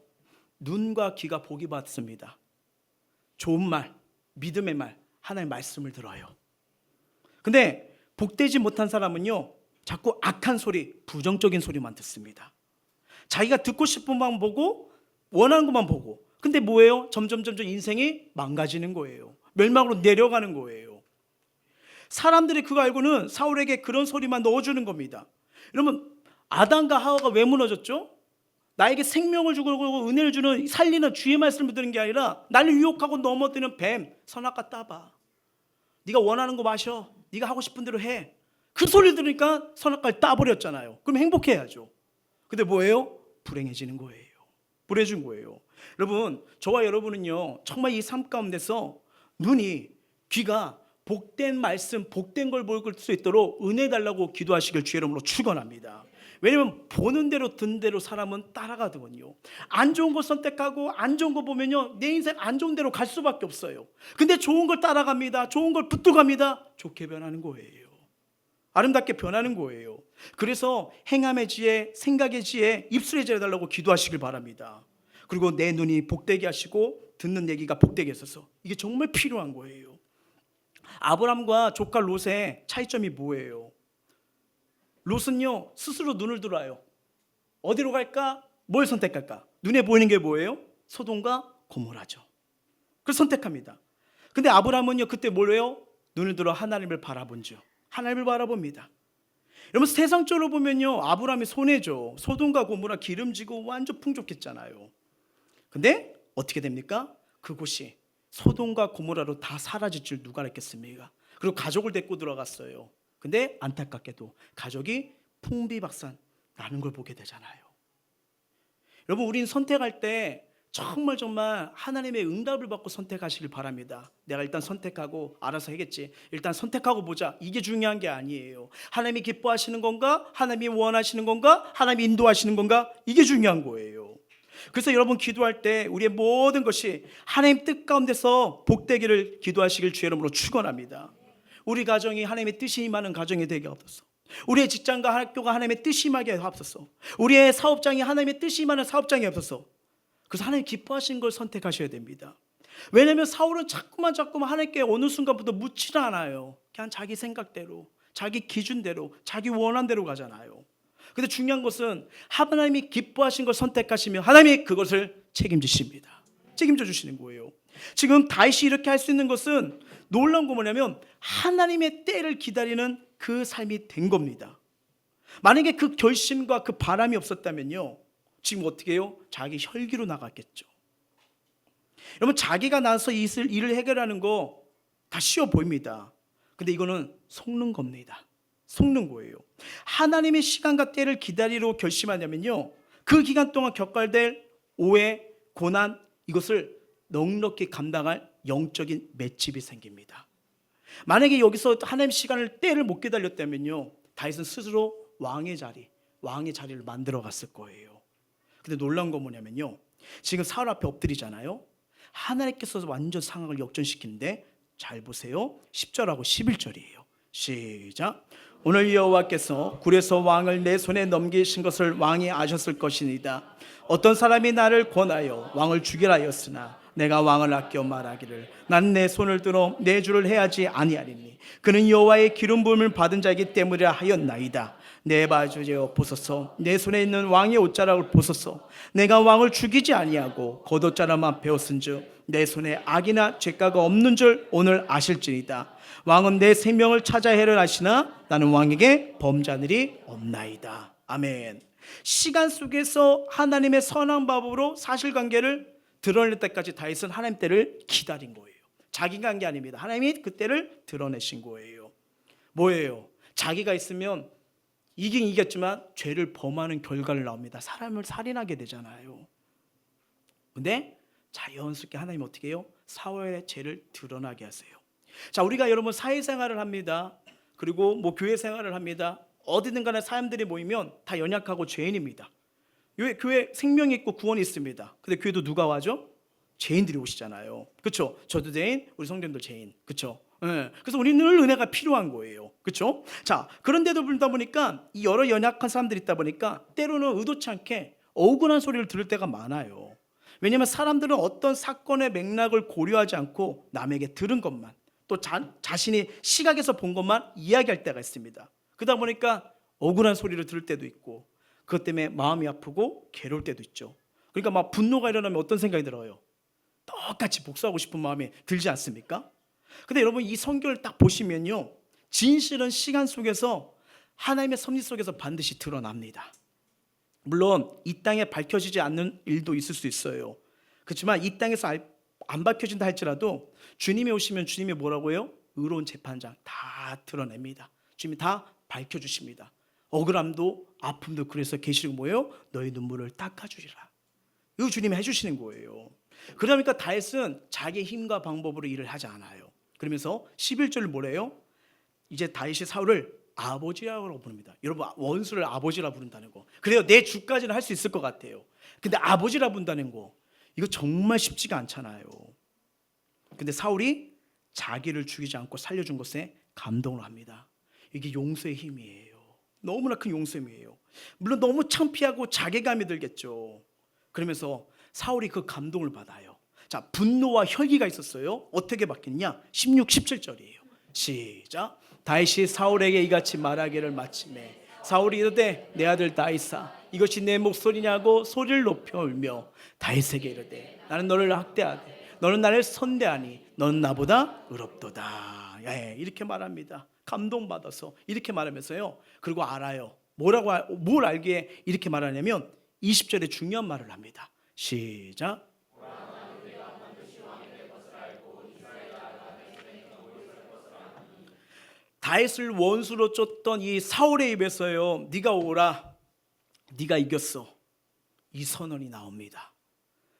[SPEAKER 1] 눈과 귀가 복이 받습니다. 좋은 말, 믿음의 말, 하나님의 말씀을 들어요. 근데 복되지 못한 사람은요, 자꾸 악한 소리, 부정적인 소리만 듣습니다. 자기가 듣고 싶은 것만 보고 원하는 것만 보고. 근데 뭐예요? 점점 인생이 망가지는 거예요. 멸망으로 내려가는 거예요. 사람들이 그거 알고는 사울에게 그런 소리만 넣어주는 겁니다. 여러분, 아담과 하와가 왜 무너졌죠? 나에게 생명을 주고 은혜를 주는 살리는 주의 말씀을 듣는 게 아니라 나를 유혹하고 넘어뜨리는 뱀, 선악과 따봐. 네가 원하는 거 마셔. 네가 하고 싶은 대로 해. 그 소리를 들으니까 선악과를 따버렸잖아요. 그럼 행복해야죠. 근데 뭐예요? 불행해지는 거예요. 불행해진 거예요. 여러분, 저와 여러분은요, 정말 이 삶 가운데서 눈이, 귀가 복된 말씀, 복된 걸 볼 수 있도록 은혜 달라고 기도하시길 주의 이름으로 축원합니다. 왜냐하면 보는 대로 듣는 대로 사람은 따라가거든요. 안 좋은 거 선택하고 안 좋은 거 보면요, 내 인생 안 좋은 대로 갈 수밖에 없어요. 근데 좋은 걸 따라갑니다. 좋은 걸 붙들어갑니다. 좋게 변하는 거예요. 아름답게 변하는 거예요. 그래서 행함의 지혜, 생각의 지혜, 입술의 지혜 달라고 기도하시길 바랍니다. 그리고 내 눈이 복되게 하시고 듣는 얘기가 복되게 해서 이게 정말 필요한 거예요. 아브람과 조카 롯의 차이점이 뭐예요? 롯은요, 스스로 눈을 들어요. 어디로 갈까? 뭘 선택할까? 눈에 보이는 게 뭐예요? 소돔과 고모라죠. 그래서 선택합니다. 근데 아브람은요, 그때 뭘 해요? 눈을 들어 하나님을 바라본죠. 하나님을 바라봅니다. 여러분, 세상적으로 보면요, 아브람이 손해죠. 소돔과 고모라 기름지고 완전 풍족했잖아요. 근데 어떻게 됩니까? 그곳이 소돔과 고모라로 다 사라질 줄 누가 알겠습니까? 그리고 가족을 데리고 들어갔어요. 근데 안타깝게도 가족이 풍비박산 나는 걸 보게 되잖아요. 여러분, 우린 선택할 때 정말 하나님의 응답을 받고 선택하시길 바랍니다. 내가 일단 선택하고 알아서 하겠지. 일단 선택하고 보자. 이게 중요한 게 아니에요. 하나님이 기뻐하시는 건가? 하나님이 원하시는 건가? 하나님이 인도하시는 건가? 이게 중요한 거예요. 그래서 여러분, 기도할 때 우리의 모든 것이 하나님 뜻 가운데서 복되기를 기도하시길 주의 이름으로 축원합니다. 우리 가정이 하나님의 뜻이 임하는 가정이 되게 하옵소서. 우리의 직장과 학교가 하나님의 뜻이 임하게 하옵소서. 우리의 사업장이 하나님의 뜻이 임하는 사업장이 하옵소서. 그래서 하나님 기뻐하시는 걸 선택하셔야 됩니다. 왜냐하면 사울은 자꾸만 하나님께 어느 순간부터 묻지를 않아요. 그냥 자기 생각대로, 자기 기준대로, 자기 원한대로 가잖아요. 근데 중요한 것은 하나님이 기뻐하신 걸 선택하시면 하나님이 그것을 책임지십니다. 책임져 주시는 거예요. 지금 다윗이 이렇게 할 수 있는 것은 놀라운 거 뭐냐면 하나님의 때를 기다리는 그 삶이 된 겁니다. 만약에 그 결심과 그 바람이 없었다면요, 지금 어떻게 해요? 자기 혈기로 나갔겠죠. 여러분, 자기가 나서 일을 해결하는 거 다 쉬워 보입니다. 근데 이거는 속는 겁니다. 속는 거예요. 하나님의 시간과 때를 기다리러 결심하냐면요, 그 기간 동안 겪어야 될 오해, 고난, 이것을 넉넉히 감당할 영적인 맷집이 생깁니다. 만약에 여기서 하나님 시간을 때를 못 기다렸다면요, 다윗은 스스로 왕의 자리를 만들어 갔을 거예요. 근데 놀라운 건 뭐냐면요, 지금 사울 앞에 엎드리잖아요. 하나님께서 완전 상황을 역전시키는데 잘 보세요. 10절하고 11절이에요. 시작. 오늘 여호와께서 굴에서 왕을 내 손에 넘기신 것을 왕이 아셨을 것이니이다. 어떤 사람이 나를 권하여 왕을 죽이라 하였으나 내가 왕을 아껴 말하기를 난 내 손을 들어 내 주를 해하지 아니하리니 그는 여호와의 기름 부음을 받은 자이기 때문이라 하였나이다. 내 바주제여 보소서. 내 손에 있는 왕의 옷자락을 보소서. 내가 왕을 죽이지 아니하고 겉옷자락만 베었은즉 내 손에 악이나 죄가가 없는 줄 오늘 아실지니이다. 왕은 내 생명을 찾아 해를 하시나 나는 왕에게 범죄한 일이 없나이다. 아멘. 시간 속에서 하나님의 선한 방법으로 사실관계를 드러낼 때까지 다윗은 하나님 때를 기다린 거예요. 자기가 한 게 아닙니다. 하나님이 그 때를 드러내신 거예요. 뭐예요? 자기가 있으면 이긴 이겼지만 죄를 범하는 결과를 나옵니다. 사람을 살인하게 되잖아요. 근데 자연스럽게 하나님 어떻게 해요? 사회의 죄를 드러나게 하세요. 자, 우리가 여러분 사회생활을 합니다. 그리고 교회 생활을 합니다. 어디든 간에 사람들이 모이면 다 연약하고 죄인입니다. 교회 생명이 있고 구원이 있습니다. 근데 교회도 누가 와죠? 죄인들이 오시잖아요. 그렇죠? 저도 죄인, 우리 성도님들 죄인. 그렇죠? 네. 그래서 우리는 늘 은혜가 필요한 거예요. 그렇죠? 자, 그런데도 불다 보니까 이 여러 연약한 사람들이 있다 보니까 때로는 의도치 않게 억울한 소리를 들을 때가 많아요. 왜냐하면 사람들은 어떤 사건의 맥락을 고려하지 않고 남에게 들은 것만, 또 자신이 시각에서 본 것만 이야기할 때가 있습니다. 그러다 보니까 억울한 소리를 들을 때도 있고, 그것 때문에 마음이 아프고 괴로울 때도 있죠. 그러니까 막 분노가 일어나면 어떤 생각이 들어요? 똑같이 복수하고 싶은 마음이 들지 않습니까? 근데 여러분 이 성경을 딱 보시면요, 진실은 시간 속에서 하나님의 섭리 속에서 반드시 드러납니다. 물론 이 땅에 밝혀지지 않는 일도 있을 수 있어요. 그렇지만 이 땅에서 안 밝혀진다 할지라도 주님이 오시면 주님이 뭐라고 해요? 의로운 재판장 다 드러냅니다. 주님이 다 밝혀주십니다. 억울함도 아픔도 그래서 계시는 뭐예요? 너희 눈물을 닦아주리라. 이거 주님이 해주시는 거예요. 그러니까 다윗은 자기의 힘과 방법으로 일을 하지 않아요. 그러면서 11절을 뭐래요? 이제 다윗이 사울을 아버지라고 부릅니다. 여러분 원수를 아버지라 부른다는 거, 그래요. 내 주까지는 할 수 있을 것 같아요. 근데 아버지라 부른다는 거, 이거 정말 쉽지가 않잖아요. 근데 사울이 자기를 죽이지 않고 살려준 것에 감동을 합니다. 이게 용서의 힘이에요. 너무나 큰 용서의 힘이에요. 물론 너무 창피하고 자괴감이 들겠죠. 그러면서 사울이 그 감동을 받아요. 자, 분노와 혈기가 있었어요. 어떻게 바뀌냐? 16, 17절이에요. 시작. 다윗이 사울에게 이같이 말하기를 마침에 사울이 이르되 내 아들 다윗아 이것이 내 목소리냐고 소리를 높여 울며 다윗에게 이르되 나는 너를 학대하되 너는 나를 선대하니 너는 나보다 의롭도다. 예, 이렇게 말합니다. 감동받아서 이렇게 말하면서요. 그리고 알아요. 뭘 알기에 이렇게 말하냐면 20절에 중요한 말을 합니다. 시작. 다윗을 원수로 쫓던 이 사울의 입에서요, 네가 오라, 네가 이겼어, 이 선언이 나옵니다.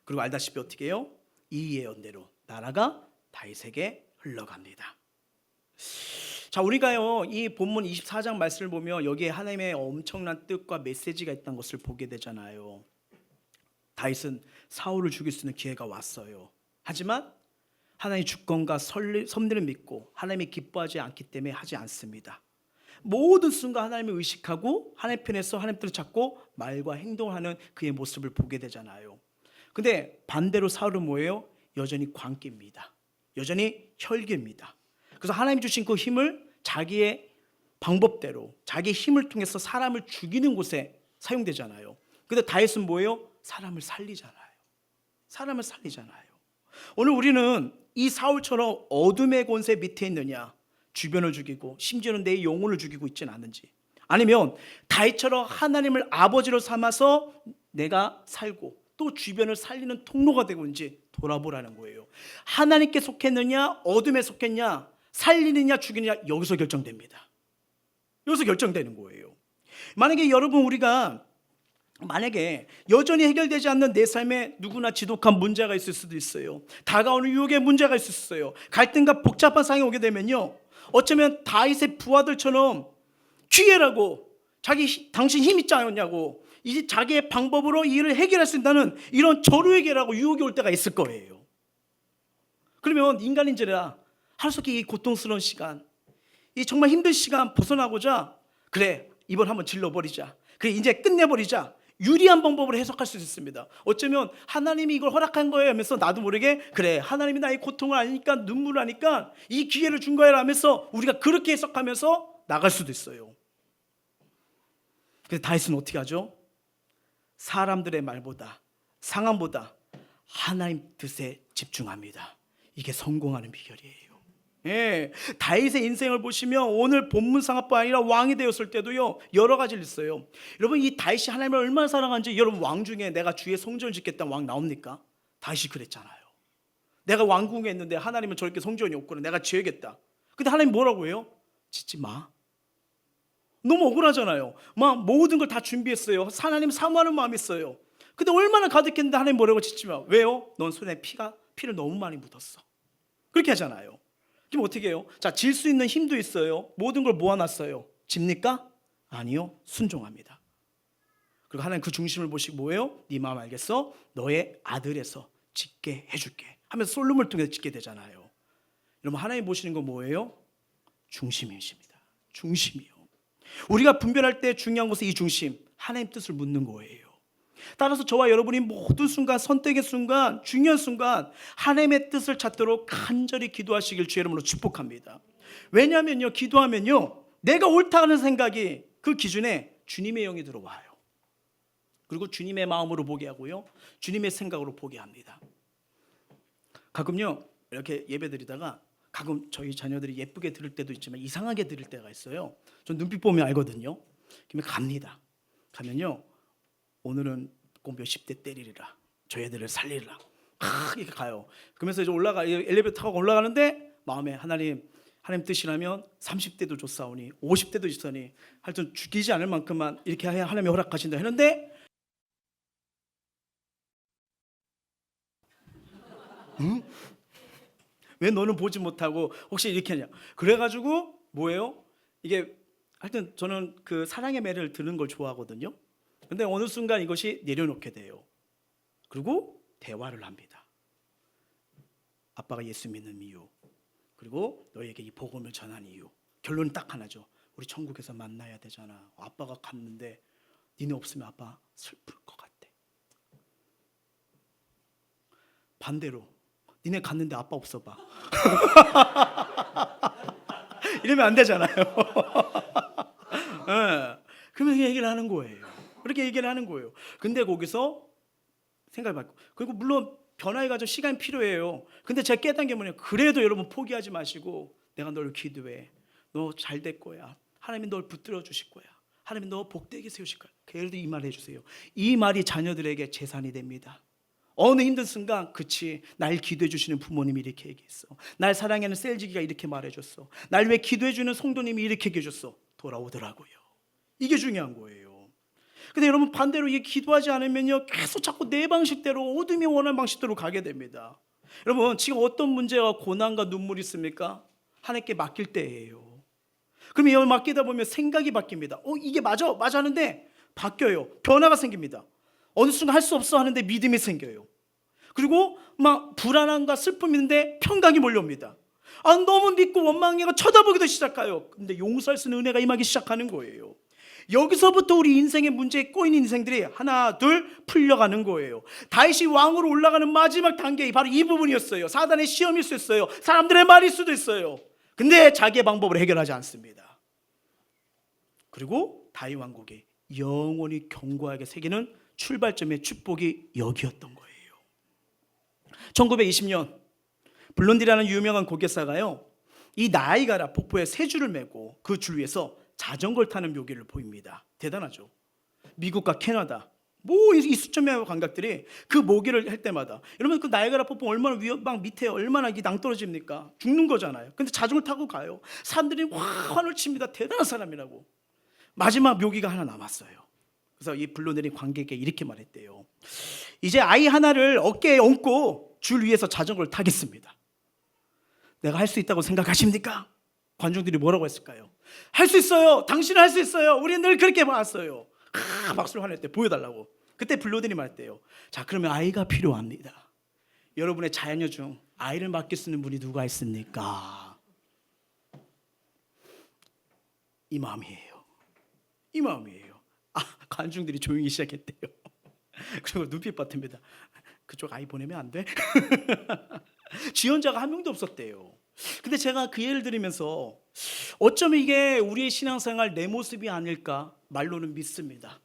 [SPEAKER 1] 그리고 알다시피 어떻게 해요? 이 예언대로 나라가 다윗에게 흘러갑니다. 자, 우리가요 이 본문 24장 말씀을 보면 여기에 하나님의 엄청난 뜻과 메시지가 있다는 것을 보게 되잖아요. 다윗은 사울을 죽일 수 있는 기회가 왔어요. 하지만 하나님의 주권과 섭리를 믿고 하나님이 기뻐하지 않기 때문에 하지 않습니다. 모든 순간 하나님을 의식하고 하나님 편에서 하나님 뜻을 찾고 말과 행동을 하는 그의 모습을 보게 되잖아요. 근데 반대로 사울은 뭐예요? 여전히 광기입니다. 여전히 혈기입니다. 그래서 하나님이 주신 그 힘을 자기의 방법대로 자기의 힘을 통해서 사람을 죽이는 곳에 사용되잖아요. 근데 다윗은 뭐예요? 사람을 살리잖아요. 사람을 살리잖아요. 오늘 우리는 이 사울처럼 어둠의 권세 밑에 있느냐, 주변을 죽이고 심지어는 내 영혼을 죽이고 있지는 않은지, 아니면 다윗처럼 하나님을 아버지로 삼아서 내가 살고 또 주변을 살리는 통로가 되고 있는지 돌아보라는 거예요. 하나님께 속했느냐 어둠에 속했냐, 살리느냐 죽이느냐, 여기서 결정됩니다. 여기서 결정되는 거예요. 만약에 여러분 우리가 만약에 여전히 해결되지 않는 내 삶에 누구나 지독한 문제가 있을 수도 있어요. 다가오는 유혹의 문제가 있을 수 있어요. 갈등과 복잡한 상황이 오게 되면요, 어쩌면 다윗의 부하들처럼 기회라고 당신 힘 있지 않냐고 이제 자기의 방법으로 이 일을 해결할 수 있다는 이런 저루에게라고 유혹이 올 때가 있을 거예요. 그러면 인간인지라 하루속히 이 고통스러운 시간, 이 정말 힘든 시간 벗어나고자, 그래 이번 한번 질러버리자, 그래 이제 끝내버리자, 유리한 방법으로 해석할 수 있습니다. 어쩌면 하나님이 이걸 허락한 거예요 하면서 나도 모르게 그래 하나님이 나의 고통을 아니까 눈물을 아니까 이 기회를 준 거야 하면서 우리가 그렇게 해석하면서 나갈 수도 있어요. 근데 다윗은 어떻게 하죠? 사람들의 말보다 상황보다 하나님 뜻에 집중합니다. 이게 성공하는 비결이에요. 예, 다윗의 인생을 보시면 오늘 본문상뿐 아니라 왕이 되었을 때도요 여러 가지를 있어요. 여러분 이 다윗이 하나님을 얼마나 사랑하는지, 여러분 왕 중에 내가 주의 성전을 짓겠다는 왕 나옵니까? 다윗이 그랬잖아요. 내가 왕궁에 있는데 하나님은 저렇게 성전이 없구나, 내가 지어야겠다. 근데 하나님 뭐라고 해요? 짓지 마. 너무 억울하잖아요. 막 모든 걸 다 준비했어요. 하나님 사모하는 마음이 있어요. 근데 얼마나 가득했는데 하나님 뭐라고 짓지 마. 왜요? 넌 손에 피를 너무 많이 묻었어. 그렇게 하잖아요. 그럼 어떻게 해요? 자, 질 수 있는 힘도 있어요. 모든 걸 모아놨어요. 집니까? 아니요. 순종합니다. 그리고 하나님 그 중심을 보시고 뭐예요? 네 마음 알겠어? 너의 아들에서 짓게 해줄게 하면서 솔로몬을 통해서 짓게 되잖아요. 여러분 하나님 보시는 건 뭐예요? 중심이십니다. 중심이요. 우리가 분별할 때 중요한 것은 이 중심, 하나님 뜻을 묻는 거예요. 따라서 저와 여러분이 모든 순간, 선택의 순간, 중요한 순간 하나님의 뜻을 찾도록 간절히 기도하시길 주의 이름으로 축복합니다. 왜냐하면요, 기도하면요 내가 옳다는 생각이 그 기준에 주님의 영이 들어와요. 그리고 주님의 마음으로 보게 하고요, 주님의 생각으로 보게 합니다. 가끔요 이렇게 예배 드리다가 가끔 저희 자녀들이 예쁘게 들을 때도 있지만 이상하게 들을 때가 있어요. 전 눈빛 보면 알거든요. 그러면 갑니다. 가면요, 오늘은 꼭 몇십 대 때리리라, 저 애들을 살리리라, 이렇게 가요. 그러면서 이제 엘리베이터 타고 올라가는데 마음에 하나님 뜻이라면 30대도 줬사오니 50대도 줬사오니 하여튼 죽이지 않을 만큼만 이렇게 해야 하나님이 허락하신다 했는데, 응? 왜 너는 보지 못하고 혹시 이렇게 하냐. 그래가지고 뭐예요? 이게 하여튼 저는 그 사랑의 매를 드는 걸 좋아하거든요. 근데 어느 순간 이것이 내려놓게 돼요. 그리고 대화를 합니다. 아빠가 예수 믿는 이유, 그리고 너에게 이 복음을 전한 이유. 결론은 딱 하나죠. 우리 천국에서 만나야 되잖아. 아빠가 갔는데 니네 없으면 아빠 슬플 것 같아. 반대로 니네 갔는데 아빠 없어봐. 이러면 안 되잖아요. 네. 그러면 얘기를 하는 거예요. 그렇게 얘기를 하는 거예요. 근데 거기서 생각을 바꾸고, 그리고 물론 변화에 가서 시간이 필요해요. 근데 제가 깨닫는 게 뭐냐면, 그래도 여러분 포기하지 마시고 내가 널 기도해. 너 잘 될 거야. 하나님이 널 붙들어 주실 거야. 하나님이 너 복되게 세우실 거야. 그래도 이 말 해주세요. 이 말이 자녀들에게 재산이 됩니다. 어느 힘든 순간, 그치, 날 기도해 주시는 부모님이 이렇게 얘기했어. 날 사랑하는 셀지기가 이렇게 말해줬어. 날 왜 기도해 주는 성도님이 이렇게 얘기해줬어. 돌아오더라고요. 이게 중요한 거예요. 근데 여러분 반대로 이 기도하지 않으면요, 계속 자꾸 내 방식대로, 어둠이 원하는 방식대로 가게 됩니다. 여러분 지금 어떤 문제와 고난과 눈물이 있습니까? 하나님께 맡길 때예요. 그러면 여러분 맡기다 보면 생각이 바뀝니다. 이게 맞아 하는데 바뀌어요. 변화가 생깁니다. 어느 순간 할 수 없어 하는데 믿음이 생겨요. 그리고 막 불안함과 슬픔이 있는데 평강이 몰려옵니다. 너무 믿고 원망해가 쳐다보기도 시작해요. 근데 용서할 수 있는 은혜가 임하기 시작하는 거예요. 여기서부터 우리 인생의 문제에 꼬인 인생들이 하나 둘 풀려가는 거예요. 다윗이 왕으로 올라가는 마지막 단계, 바로 이 부분이었어요. 사단의 시험일 수 있어요. 사람들의 말일 수도 있어요. 근데 자기의 방법으로 해결하지 않습니다. 그리고 다윗 왕국에 영원히 견고하게 새기는 출발점의 축복이 여기였던 거예요. 1920년 블론디라는 유명한 고개사가요, 이 나이가라 폭포에 세 줄을 메고 그 줄 위에서 자전거를 타는 묘기를 보입니다. 대단하죠. 미국과 캐나다 이 수천명의 관객들이 그 모기를 할 때마다, 여러분 그 나이아가라 폭포 얼마나 막 밑에 얼마나 이 낭떠러집니까? 죽는 거잖아요. 근데 자전거를 타고 가요. 사람들이 환호를 칩니다. 대단한 사람이라고. 마지막 묘기가 하나 남았어요. 그래서 이 불러내린 관객에게 이렇게 말했대요. 이제 아이 하나를 어깨에 얹고 줄 위에서 자전거를 타겠습니다. 내가 할 수 있다고 생각하십니까? 관중들이 뭐라고 했을까요? 할 수 있어요. 당신은 할 수 있어요. 우리는 늘 그렇게 봤어요. 박수를 화낼 때 보여달라고. 그때 블로딘이 말했대요. 자, 그러면 아이가 필요합니다. 여러분의 자녀 중 아이를 맡길 수 있는 분이 누가 있습니까? 이 마음이에요. 이 마음이에요. 관중들이 조용히 시작했대요. 그리고 눈빛 받습니다. 그쪽 아이 보내면 안 돼? 지원자가 한 명도 없었대요. 근데 제가 그 예를 들으면서 어쩌면 이게 우리의 신앙생활 내 모습이 아닐까. 말로는 믿습니다.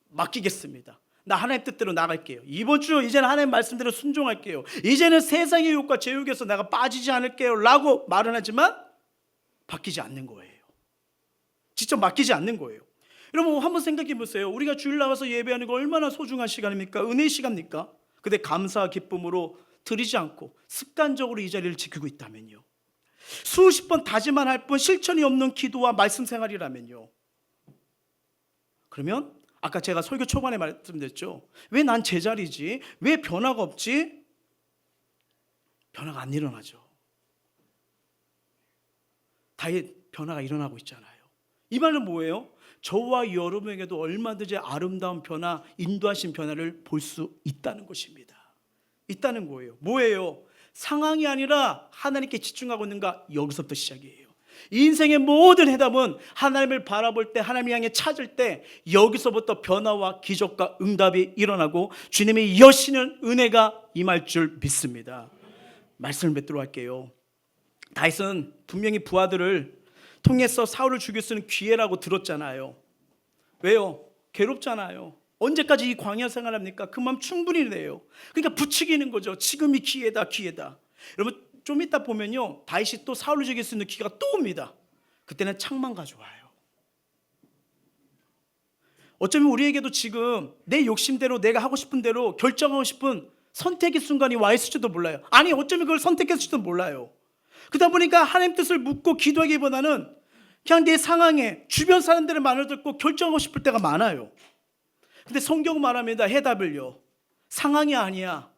[SPEAKER 1] 맡기겠습니다. 나 하나님 뜻대로 나갈게요. 이번 주 이제는 하나님 말씀대로 순종할게요. 이제는 세상의 유혹과 제육에서 내가 빠지지 않을게요 라고 말은 하지만 바뀌지 않는 거예요. 직접 맡기지 않는 거예요. 여러분 한번 생각해 보세요. 우리가 주일 나와서 예배하는 거 얼마나 소중한 시간입니까? 은혜의 시간입니까? 근데 감사와 기쁨으로 드리지 않고 습관적으로 이 자리를 지키고 있다면요, 수십 번 다짐만 할 뿐 실천이 없는 기도와 말씀 생활이라면요, 그러면 아까 제가 설교 초반에 말씀드렸죠. 왜 난 제자리지? 왜 변화가 없지? 변화가 안 일어나죠. 다윗 변화가 일어나고 있잖아요. 이 말은 뭐예요? 저와 여러분에게도 얼마든지 아름다운 변화, 인도하신 변화를 볼 수 있다는 것입니다. 있다는 거예요. 뭐예요? 상황이 아니라 하나님께 집중하고 있는가? 여기서부터 시작이에요. 인생의 모든 해답은 하나님을 바라볼 때, 하나님 향해 찾을 때 여기서부터 변화와 기적과 응답이 일어나고 주님의 여시는 은혜가 임할 줄 믿습니다. 말씀을 맺도록 할게요. 다윗은 분명히 부하들을 통해서 사울을 죽일 수 있는 기회라고 들었잖아요. 왜요? 괴롭잖아요. 언제까지 이 광야 생활합니까? 그 마음 충분히 내요. 그러니까 부추기는 거죠. 지금이 기회다, 기회다. 여러분 좀 이따 보면요, 다윗이 또 사울을 죽일 수 있는 기회가 또 옵니다. 그때는 창만 가져와요. 어쩌면 우리에게도 지금 내 욕심대로 내가 하고 싶은 대로 결정하고 싶은 선택의 순간이 와 있을지도 몰라요. 아니 어쩌면 그걸 선택했을지도 몰라요. 그러다 보니까 하나님 뜻을 묻고 기도하기보다는 그냥 내 상황에 주변 사람들의 말을 듣고 결정하고 싶을 때가 많아요. 근데 성경은 말합니다. 해답을요, 상황이 아니야,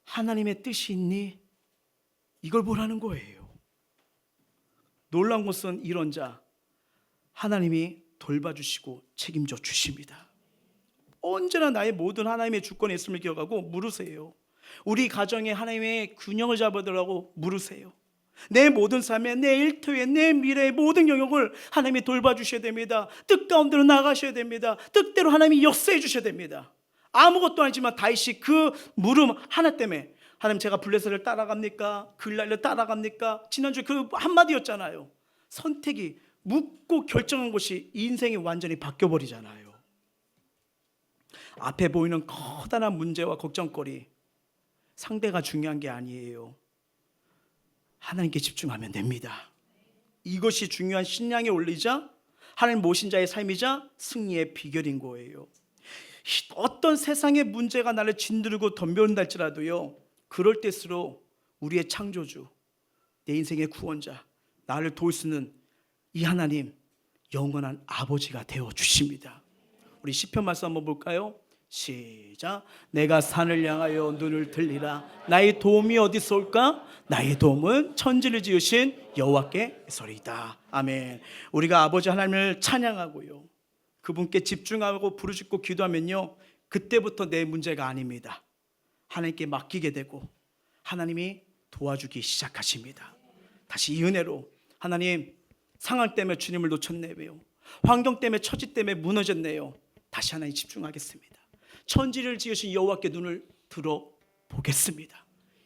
[SPEAKER 1] 하나님의 뜻이 있니? 이걸 보라는 거예요. 놀라운 것은 이런 자 하나님이 돌봐주시고 책임져 주십니다. 언제나 나의 모든 하나님의 주권에 있음을 기억하고 물으세요. 우리 가정에 하나님의 균형을 잡아달라고 물으세요. 내 모든 삶에, 내 일터에, 내 미래의 모든 영역을 하나님이 돌봐주셔야 됩니다. 뜻 가운데로 나가셔야 됩니다. 뜻대로 하나님이 역사해 주셔야 됩니다. 아무것도 아니지만 다윗이 그 물음 하나 때문에, 하나님 제가 블레셋을 따라갑니까? 글랄을 따라갑니까? 지난주에 그 한마디였잖아요. 선택이, 묻고 결정한 것이 인생이 완전히 바뀌어버리잖아요. 앞에 보이는 커다란 문제와 걱정거리, 상대가 중요한 게 아니에요. 하나님께 집중하면 됩니다. 이것이 중요한 신앙의 원리자, 하나님 모신 자의 삶이자 승리의 비결인 거예요. 어떤 세상의 문제가 나를 짓누르고 덤벼온다 할지라도요, 그럴 때일수록 우리의 창조주, 내 인생의 구원자, 나를 도울 수 있는 이 하나님, 영원한 아버지가 되어 주십니다. 우리 시편 말씀 한번 볼까요? 시작. 내가 산을 향하여 눈을 들리라. 나의 도움이 어디서 올까? 나의 도움은 천지를 지으신 여호와께서리이다. 아멘. 우리가 아버지 하나님을 찬양하고요, 그분께 집중하고 부르짖고 기도하면요, 그때부터 내 문제가 아닙니다. 하나님께 맡기게 되고 하나님이 도와주기 시작하십니다. 다시 이 은혜로, 하나님 상황 때문에 주님을 놓쳤네요, 환경 때문에, 처지 때문에 무너졌네요, 다시 하나님 집중하겠습니다. 천지를 지으신 여호와께 눈을 들어보겠습니다.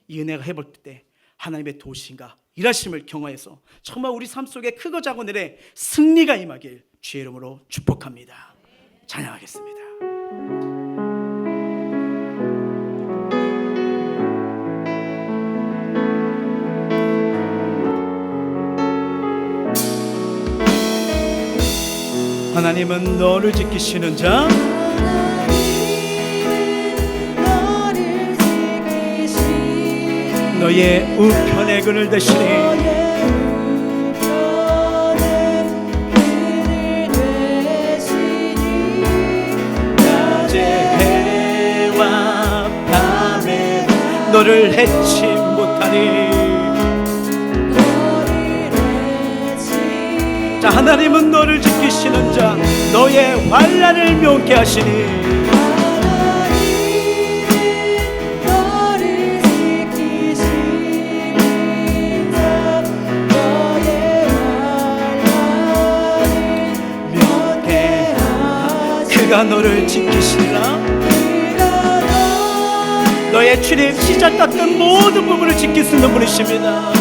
[SPEAKER 1] 이 은혜가 해볼 때 하나님의 도우심과 일하심을 경험해서 정말 우리 삶 속에 크고 작은 일에 승리가 임하길 주의 이름으로 축복합니다. 찬양하겠습니다. 하나님은 너를 지키시는 자, 너의 우편에 그늘 대시니 낮에 해와 밤에 너를 해치 못하니. 자, 하나님은 너를 지키시는 자, 너의 환난을 면케 하시니. 그가 너를 지키시리라. 너의 출입 시작 같은 모든 부분을 지킬 수 있는 분이십니다.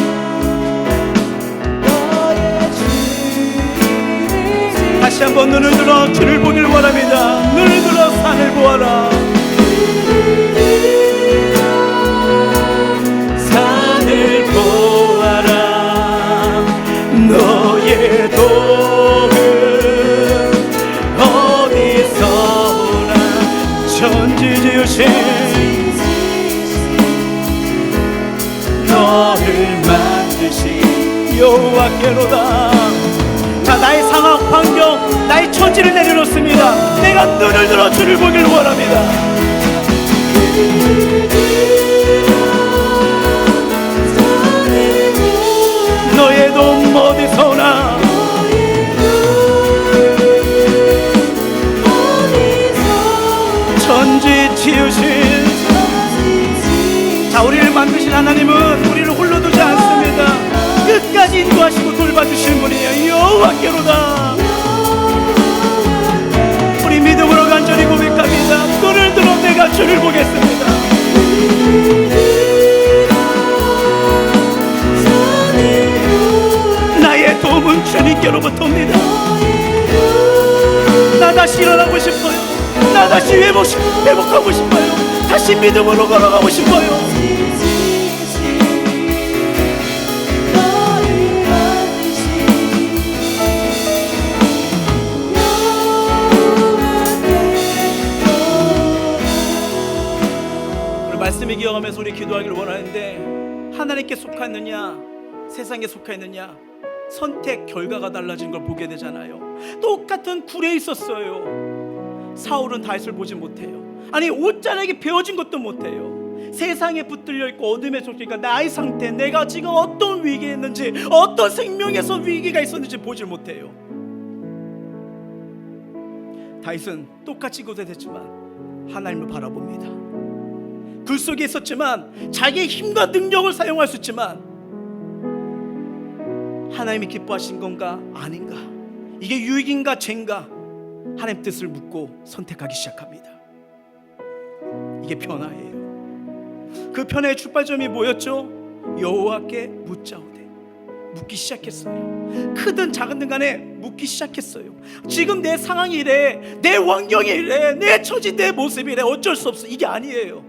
[SPEAKER 1] 다시 한번 눈을 들어 주를 보길 원합니다. 눈을 들어 산을 보아라. 산을 보아라. 너의 도움은 어디서나 천지 지으신 너를 만드신 여호와께로다. 자, 나의 상황, 환경, 나의 처지를 내려놓습니다. 내가 눈을 들어 주를 보길 원합니다. 너의 도움 어디서나 천지 지으신. 자, 우리를 만드신 하나님은 우리를 홀로 두지 않습니다. 끝까지 인도하시고 돌봐주신 분이에요. 여호와께로다. 우리 믿음으로 간절히 고백합니다. 눈을 들어 내가 주를 보겠습니다. 나의 도움은 주님께로부터 옵니다. 나 다시 일어나고 싶어요. 나 다시 회복하고 싶어요. 다시 믿음으로 걸어가고 싶어요. 말씀을 기억하면서 우리 기도하기를 원하는데, 하나님께 속하느냐 세상에 속하느냐 선택 결과가 달라진 걸 보게 되잖아요. 똑같은 굴에 있었어요. 사울은 다윗을 보지 못해요. 아니 옷자락에 베어진 것도 못해요. 세상에 붙들려 있고 어둠에 속하니까 나의 상태, 내가 지금 어떤 위기에 있는지, 어떤 생명에서 위기가 있었는지 보질 못해요. 다윗은 똑같이 고생했지만 하나님을 바라봅니다. 굴 속에 있었지만 자기의 힘과 능력을 사용할 수 있지만 하나님이 기뻐하신 건가 아닌가, 이게 유익인가 죄인가, 하나님 뜻을 묻고 선택하기 시작합니다. 이게 변화예요. 그 변화의 출발점이 뭐였죠? 여호와께 묻자오되. 묻기 시작했어요. 크든 작은 간에 묻기 시작했어요. 지금 내 상황이 이래, 내 환경이 이래, 내 처지, 내 모습이 이래, 어쩔 수 없어. 이게 아니에요.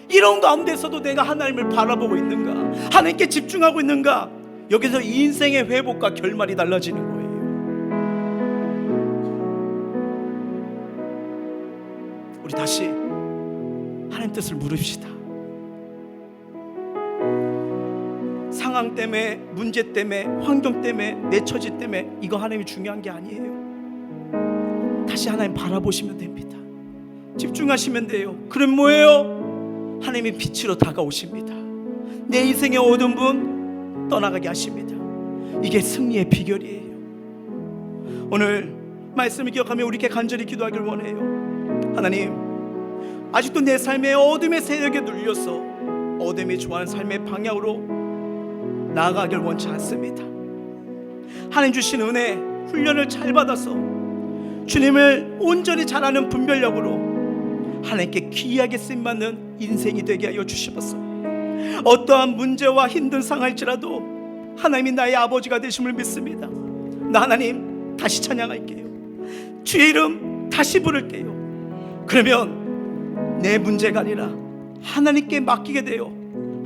[SPEAKER 1] 이런 가운데서도 내가 하나님을 바라보고 있는가, 하나님께 집중하고 있는가, 여기서 인생의 회복과 결말이 달라지는 거예요. 우리 다시 하나님 뜻을 물읍시다. 상황 때문에, 문제 때문에, 환경 때문에, 내 처지 때문에 이거 하나님이 중요한 게 아니에요. 다시 하나님 바라보시면 됩니다. 집중하시면 돼요. 그럼 뭐예요? 하나님이 빛으로 다가오십니다. 내 인생의 어두운 분 떠나가게 하십니다. 이게 승리의 비결이에요. 오늘 말씀을 기억하며 우리께 간절히 기도하기를 원해요. 하나님, 아직도 내 삶의 어둠의 세력에 눌려서 어둠이 좋아하는 삶의 방향으로 나아가길 원치 않습니다. 하나님 주신 은혜, 훈련을 잘 받아서 주님을 온전히 잘하는 분별력으로 하나님께 귀하게 쓰임받는 인생이 되게 하여 주시옵소서. 어떠한 문제와 힘든 상황일지라도 하나님이 나의 아버지가 되심을 믿습니다. 나 하나님 다시 찬양할게요. 주의 이름 다시 부를게요. 그러면 내 문제가 아니라 하나님께 맡기게 되어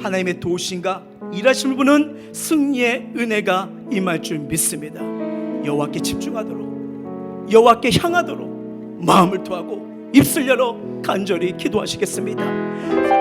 [SPEAKER 1] 하나님의 도우심과 일하심을 보는 승리의 은혜가 임할 줄 믿습니다. 여호와께 집중하도록, 여호와께 향하도록 마음을 토하고 입술 열어 간절히 기도하시겠습니다.